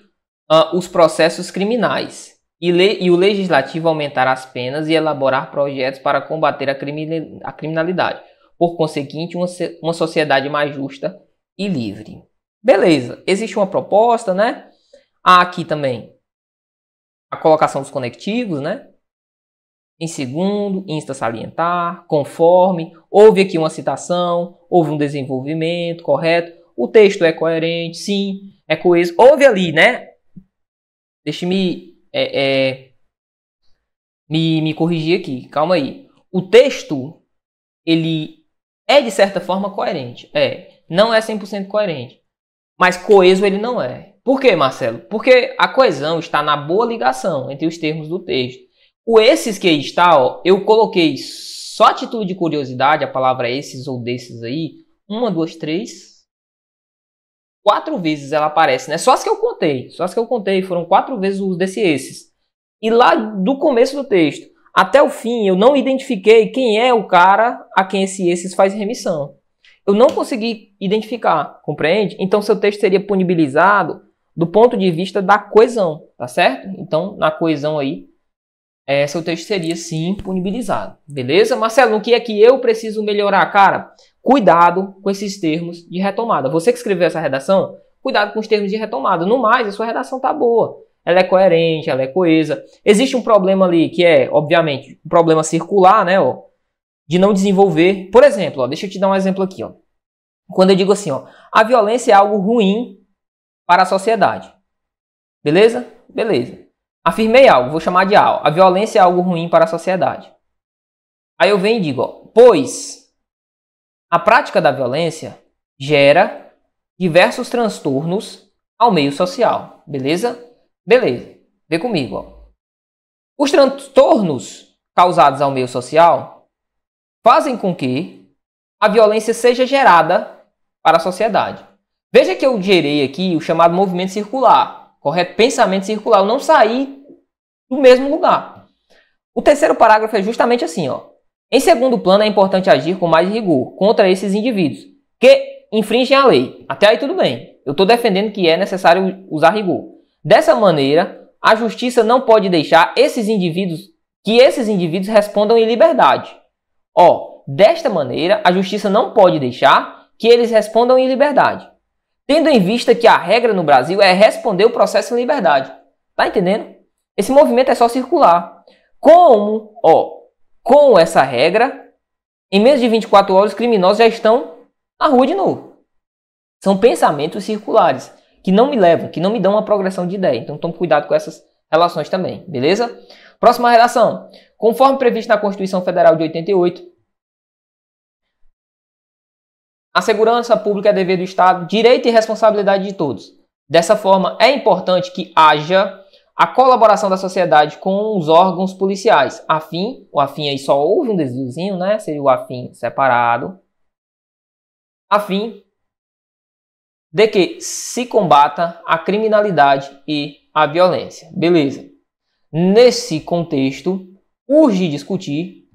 os processos criminais e o legislativo aumentar as penas e elaborar projetos para combater a criminalidade. Por conseguinte, uma sociedade mais justa e livre. Beleza, existe uma proposta, né? Há aqui também a colocação dos conectivos, né? Em segundo, insta salientar, conforme, houve aqui uma citação, houve um desenvolvimento, correto? O texto é coerente, sim, é coeso. Houve ali, né? Deixe-me me corrigir aqui, calma aí. O texto, ele é de certa forma coerente, não é 100% coerente, mas coeso ele não é. Por quê, Marcelo? Porque a coesão está na boa ligação entre os termos do texto. O esses que aí está, ó, eu coloquei só a título de curiosidade, a palavra esses ou desses aí, 1, 2, 3, 4 vezes ela aparece, né? Só as que eu contei, foram 4 vezes o uso desse esses. e lá do começo do texto até o fim eu não identifiquei quem é o cara a quem esses faz remissão. Eu não consegui identificar, compreende? Então seu texto seria punibilizado do ponto de vista da coesão, tá certo? Então na coesão aí, seu texto seria sim punibilizado, beleza? Marcelo, o que é que eu preciso melhorar, cara? Cuidado com esses termos de retomada. Você que escreveu essa redação, cuidado com os termos de retomada. No mais, a sua redação tá boa. Ela é coerente, ela é coesa. Existe um problema ali que é, obviamente, um problema circular, né, ó, de não desenvolver. Por exemplo, ó, deixa eu te dar um exemplo aqui, ó. Quando eu digo assim, ó, a violência é algo ruim para a sociedade. Beleza? Beleza. Afirmei algo, vou chamar de A. A violência é algo ruim para a sociedade. Aí eu venho e digo, ó, pois a prática da violência gera diversos transtornos ao meio social. Beleza? Beleza. Vê comigo, ó. Os transtornos causados ao meio social fazem com que a violência seja gerada para a sociedade. Veja que eu gerei aqui o chamado movimento circular, correto? Pensamento circular. Eu não saí do mesmo lugar. O terceiro parágrafo é justamente assim, ó. Em segundo plano, é importante agir com mais rigor contra esses indivíduos que infringem a lei. Até aí tudo bem. Eu estou defendendo que é necessário usar rigor. Dessa maneira, a justiça não pode deixar que esses indivíduos respondam em liberdade. Ó, desta maneira, a justiça não pode deixar que eles respondam em liberdade. Tendo em vista que a regra no Brasil é responder o processo em liberdade. Tá entendendo? Esse movimento é só circular. Com essa regra, em menos de 24 horas, os criminosos já estão na rua de novo. São pensamentos circulares que não me levam, que não me dão uma progressão de ideia. Então tome cuidado com essas relações também, beleza? Próxima redação. Conforme previsto na Constituição Federal de 88, a segurança pública é dever do Estado, direito e responsabilidade de todos. Dessa forma, é importante que haja a colaboração da sociedade com os órgãos policiais. O afim aí só houve um desviozinho, né? Seria o afim separado. A fim de que se combata a criminalidade e a violência. Beleza. Nesse contexto, urge discutir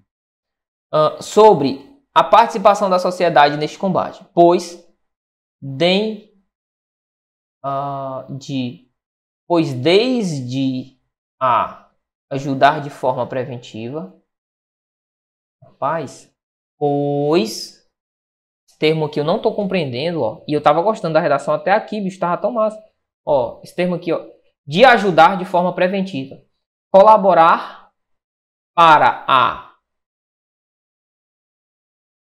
sobre a participação da sociedade neste combate, pois desde a ajudar de forma preventiva, pois esse termo aqui eu não estou compreendendo, ó, e eu estava gostando da redação até aqui, bicho, estava tão massa. Ó, esse termo aqui, ó, de ajudar de forma preventiva, colaborar para a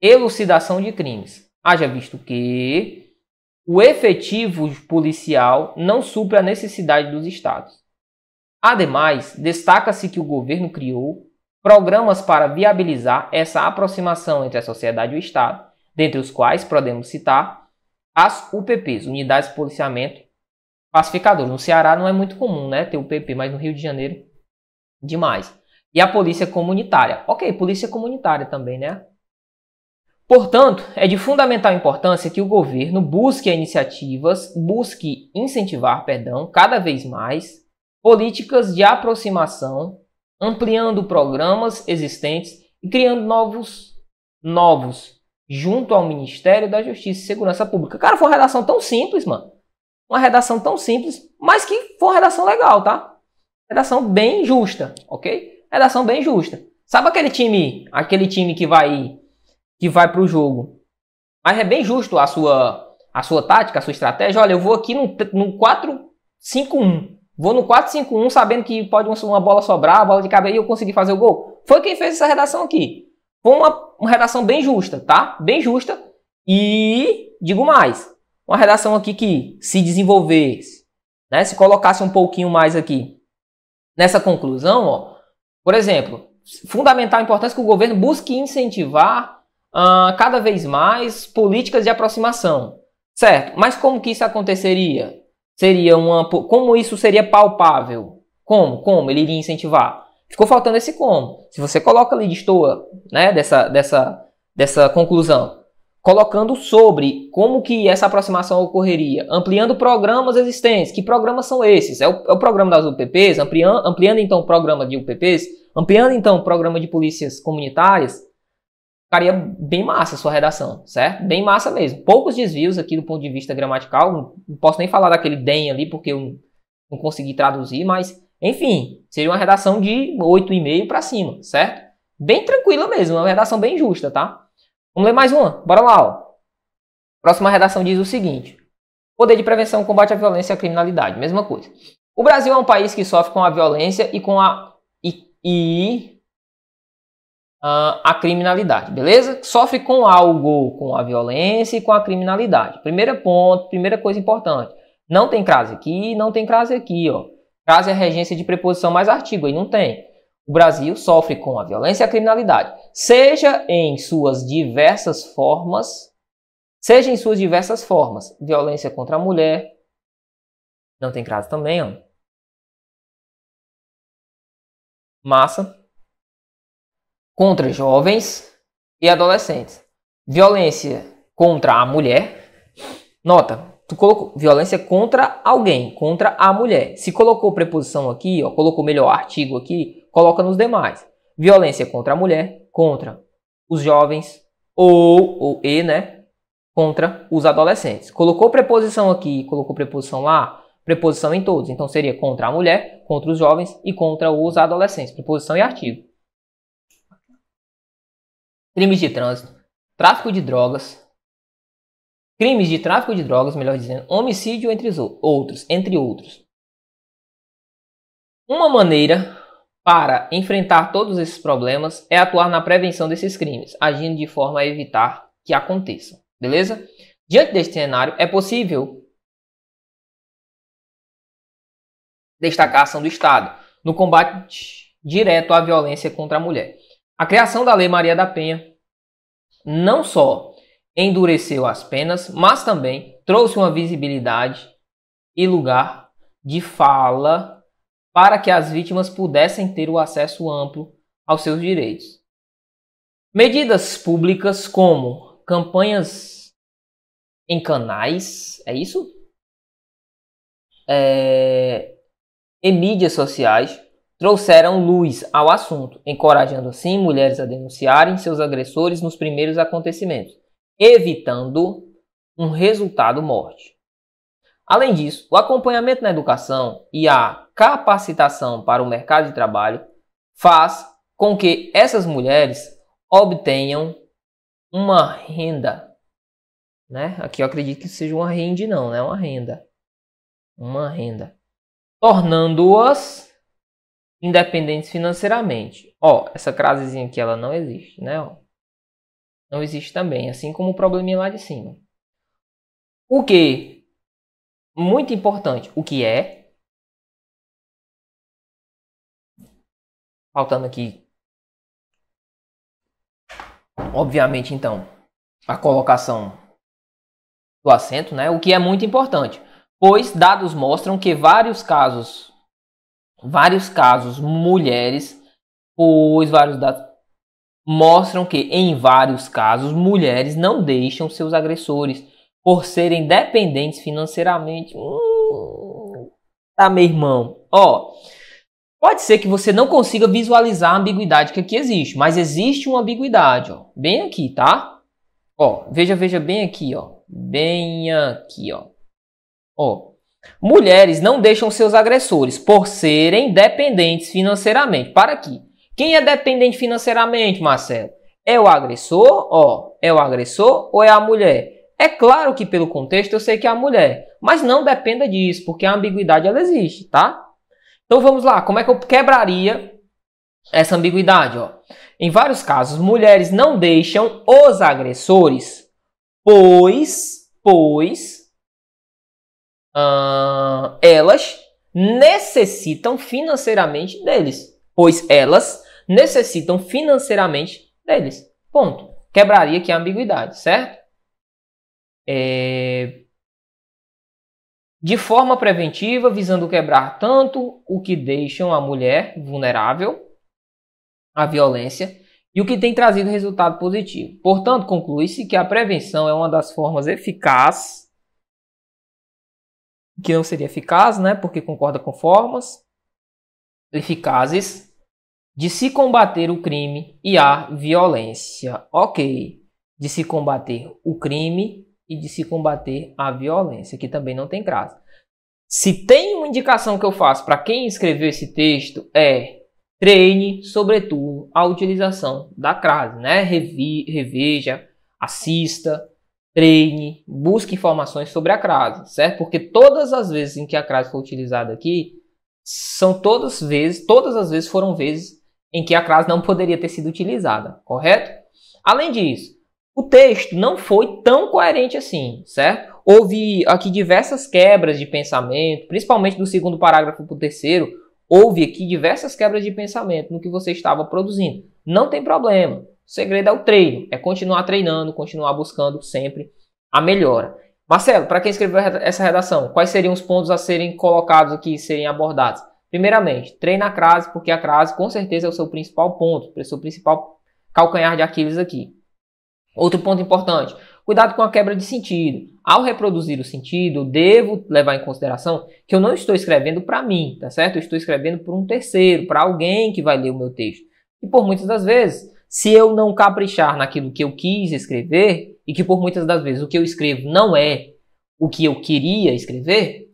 elucidação de crimes. Haja visto que o efetivo policial não supre a necessidade dos estados. Ademais, destaca-se que o governo criou programas para viabilizar essa aproximação entre a sociedade e o Estado, dentre os quais podemos citar as UPPs, Unidades de Policiamento Pacificador. No Ceará não é muito comum, né, ter UPP, mas no Rio de Janeiro, demais. E a Polícia Comunitária. Ok, Polícia Comunitária também, né? Portanto, é de fundamental importância que o governo busque incentivar, cada vez mais políticas de aproximação, ampliando programas existentes e criando novos junto ao Ministério da Justiça e Segurança Pública. Cara, foi uma redação tão simples, mano. Uma redação tão simples, mas que foi uma redação legal, tá? Redação bem justa, ok? Redação bem justa. Sabe aquele time que vai para o jogo, mas é bem justo a sua tática, a sua estratégia. Olha, eu vou aqui no 4-5-1. Vou no 4-5-1 sabendo que pode uma bola sobrar, a bola de cabeça e eu conseguir fazer o gol. Foi quem fez essa redação aqui. Foi uma redação bem justa, tá? Bem justa. E digo mais, uma redação aqui que se desenvolvesse, né? Se colocasse um pouquinho mais aqui nessa conclusão, ó, por exemplo, fundamental importância que o governo busque incentivar cada vez mais políticas de aproximação, certo? Mas como que isso aconteceria? Como isso seria palpável? Como ele iria incentivar? Ficou faltando esse como. Se você coloca ali destoa, né, dessa conclusão. colocando sobre como que essa aproximação ocorreria, ampliando programas existentes. Que programas são esses? É o programa das UPPs, ampliando então o programa de UPPs, ampliando então o programa de polícias comunitárias. Ficaria bem massa a sua redação, certo? Bem massa mesmo. Poucos desvios aqui do ponto de vista gramatical, não posso nem falar daquele DEM ali, porque eu não consegui traduzir, mas, enfim, seria uma redação de 8,5 para cima, certo? Bem tranquila mesmo, uma redação bem justa, tá? Vamos ler mais uma, bora lá, ó. Próxima redação diz o seguinte: poder de prevenção, combate à violência e à criminalidade, mesma coisa. O Brasil é um país que sofre com a violência e com a criminalidade, beleza? Sofre com algo, com a violência e com a criminalidade. Primeiro ponto, primeira coisa importante. Não tem crase aqui, não tem crase aqui, ó. Crase é regência de preposição mais artigo, aí não tem. O Brasil sofre com a violência e a criminalidade, seja em suas diversas formas, violência contra a mulher, não tem crase também, ó. Massa. Contra jovens e adolescentes. Violência contra a mulher. Nota, tu colocou violência contra alguém, contra a mulher. Se colocou preposição aqui, ó, colocou melhor artigo aqui, coloca nos demais. Violência contra a mulher, contra os jovens né, contra os adolescentes. Colocou preposição aqui, colocou preposição lá, preposição em todos. Então seria contra a mulher, contra os jovens e contra os adolescentes. Preposição e artigo. Crimes de trânsito, tráfico de drogas, crimes de tráfico de drogas, melhor dizendo, homicídio, entre outros. Uma maneira para enfrentar todos esses problemas é atuar na prevenção desses crimes, agindo de forma a evitar que aconteçam, beleza? Diante deste cenário, é possível destacar a ação do Estado no combate direto à violência contra a mulher. A criação da Lei Maria da Penha não só endureceu as penas, mas também trouxe uma visibilidade e lugar de fala para que as vítimas pudessem ter o acesso amplo aos seus direitos. Medidas públicas como campanhas em canais, é isso? E mídias sociais trouxeram luz ao assunto, encorajando assim mulheres a denunciarem seus agressores nos primeiros acontecimentos, evitando um resultado morte. Além disso, o acompanhamento na educação e a capacitação para o mercado de trabalho faz com que essas mulheres obtenham uma renda, né? Aqui eu acredito que seja uma renda, não, né? Uma renda, tornando-as independentes financeiramente. Ó, essa crasezinha aqui ela não existe, né? Ó, não existe também, assim como o probleminha lá de cima. O que? Muito importante. O que é? Faltando aqui, obviamente, então, a colocação do acento, né? O que é muito importante, pois dados mostram que vários casos mulheres, mostram que em vários casos mulheres não deixam seus agressores por serem dependentes financeiramente. Tá, meu irmão. Ó, pode ser que você não consiga visualizar a ambiguidade que aqui existe, mas existe uma ambiguidade, ó, bem aqui, tá? Ó, veja bem aqui, ó, ó. Mulheres não deixam seus agressores por serem dependentes financeiramente. Para aqui. Quem é dependente financeiramente, Marcelo? É o agressor? Ó, é o agressor ou é a mulher? É claro que pelo contexto eu sei que é a mulher, mas não dependa disso, porque a ambiguidade ela existe, tá? Então vamos lá, como é que eu quebraria essa ambiguidade? Ó? Em vários casos, mulheres não deixam os agressores, pois elas necessitam financeiramente deles. Ponto. Quebraria aqui a ambiguidade, certo? De forma preventiva, visando quebrar tanto o que deixam a mulher vulnerável à violência e o que tem trazido resultado positivo. Portanto, conclui-se que a prevenção é uma das formas eficazes, que não seria eficaz, né, porque concorda com formas eficazes de se combater o crime e a violência. Ok, de se combater o crime e de se combater a violência, que também não tem crase. Se tem uma indicação que eu faço para quem escreveu esse texto é treine, sobretudo, a utilização da crase, né? Reveja, assista, treine, busque informações sobre a crase, certo? Porque todas as vezes em que a crase foi utilizada aqui, todas as vezes foram vezes em que a crase não poderia ter sido utilizada, correto? Além disso, o texto não foi tão coerente assim, certo? Houve aqui diversas quebras de pensamento, principalmente do segundo parágrafo para o terceiro, houve aqui diversas quebras de pensamento no que você estava produzindo. Não tem problema, o segredo é o treino, é continuar treinando, continuar buscando sempre a melhora. Marcelo, para quem escreveu essa redação, quais seriam os pontos a serem colocados aqui, serem abordados? Primeiramente, treine a crase, porque a crase com certeza é o seu principal ponto, o seu principal calcanhar de Aquiles aqui. Outro ponto importante, cuidado com a quebra de sentido. Ao reproduzir o sentido, eu devo levar em consideração que eu não estou escrevendo para mim, tá certo? Eu estou escrevendo para um terceiro, para alguém que vai ler o meu texto. E por muitas das vezes, se eu não caprichar naquilo que eu quis escrever, e que por muitas das vezes o que eu escrevo não é o que eu queria escrever,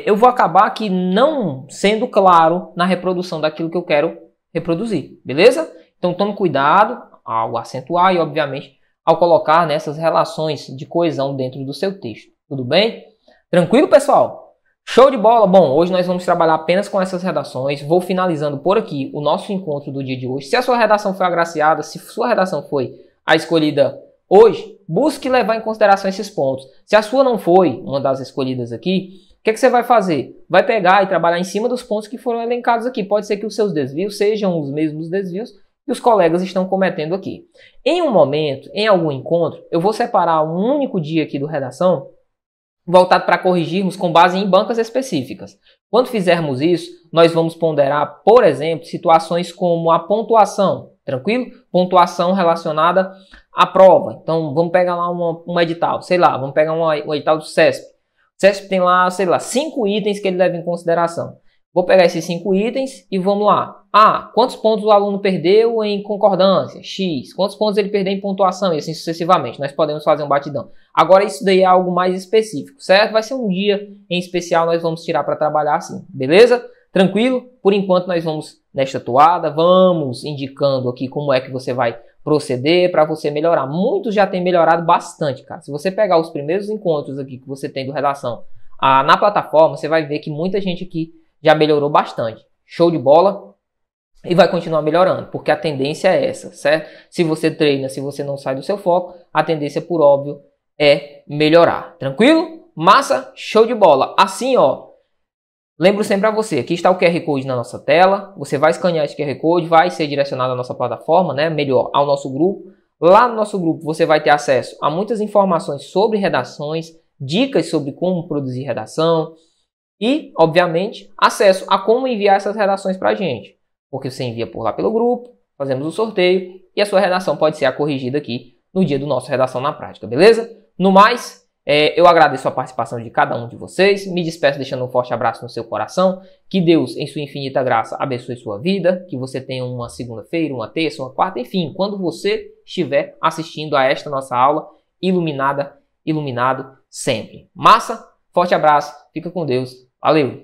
eu vou acabar aqui não sendo claro na reprodução daquilo que eu quero reproduzir, beleza? Então tome cuidado ao acentuar e, obviamente, ao colocar nessas relações de coesão dentro do seu texto. Tudo bem? Tranquilo, pessoal? Show de bola! Bom, hoje nós vamos trabalhar apenas com essas redações. Vou finalizando por aqui o nosso encontro do dia de hoje. Se a sua redação foi agraciada, se sua redação foi a escolhida hoje, busque levar em consideração esses pontos. Se a sua não foi uma das escolhidas aqui, o que você vai fazer? Vai pegar e trabalhar em cima dos pontos que foram elencados aqui. Pode ser que os seus desvios sejam os mesmos desvios que os colegas estão cometendo aqui. Em um momento, em algum encontro, eu vou separar um único dia aqui do redação voltado para corrigirmos com base em bancas específicas. Quando fizermos isso, nós vamos ponderar, por exemplo, situações como a pontuação, tranquilo? Pontuação relacionada à prova. Então, vamos pegar lá um edital, sei lá, vamos pegar um edital do CESP. O CESP tem lá, sei lá, 5 itens que ele leva em consideração. Vou pegar esses 5 itens e vamos lá. Quantos pontos o aluno perdeu em concordância? X. Quantos pontos ele perdeu em pontuação? E assim sucessivamente. Nós podemos fazer um batidão. Agora isso daí é algo mais específico, certo? Vai ser um dia em especial, nós vamos tirar para trabalhar assim. Beleza? Tranquilo? Por enquanto nós vamos nesta toada, vamos indicando aqui como é que você vai proceder para você melhorar. Muitos já têm melhorado bastante, cara. Se você pegar os primeiros encontros aqui que você tem do Redação na plataforma, você vai ver que muita gente aqui já melhorou bastante. Show de bola? E vai continuar melhorando, porque a tendência é essa, certo? Se você treina, se você não sai do seu foco, a tendência, por óbvio, é melhorar. Tranquilo? Massa? Show de bola. Assim, ó, lembro sempre a você, aqui está o QR Code na nossa tela, você vai escanear esse QR Code, vai ser direcionado à nossa plataforma, né? Melhor, ao nosso grupo. Lá no nosso grupo você vai ter acesso a muitas informações sobre redações, dicas sobre como produzir redação e, obviamente, acesso a como enviar essas redações para a gente. Porque você envia por lá pelo grupo, fazemos o sorteio e a sua redação pode ser corrigida aqui no dia do nosso Redação na Prática, beleza? No mais, eu agradeço a participação de cada um de vocês, me despeço deixando um forte abraço no seu coração, que Deus, em sua infinita graça, abençoe sua vida, que você tenha uma segunda-feira, uma terça, uma quarta, enfim, quando você estiver assistindo a esta nossa aula, iluminado sempre. Massa, forte abraço, fica com Deus, valeu!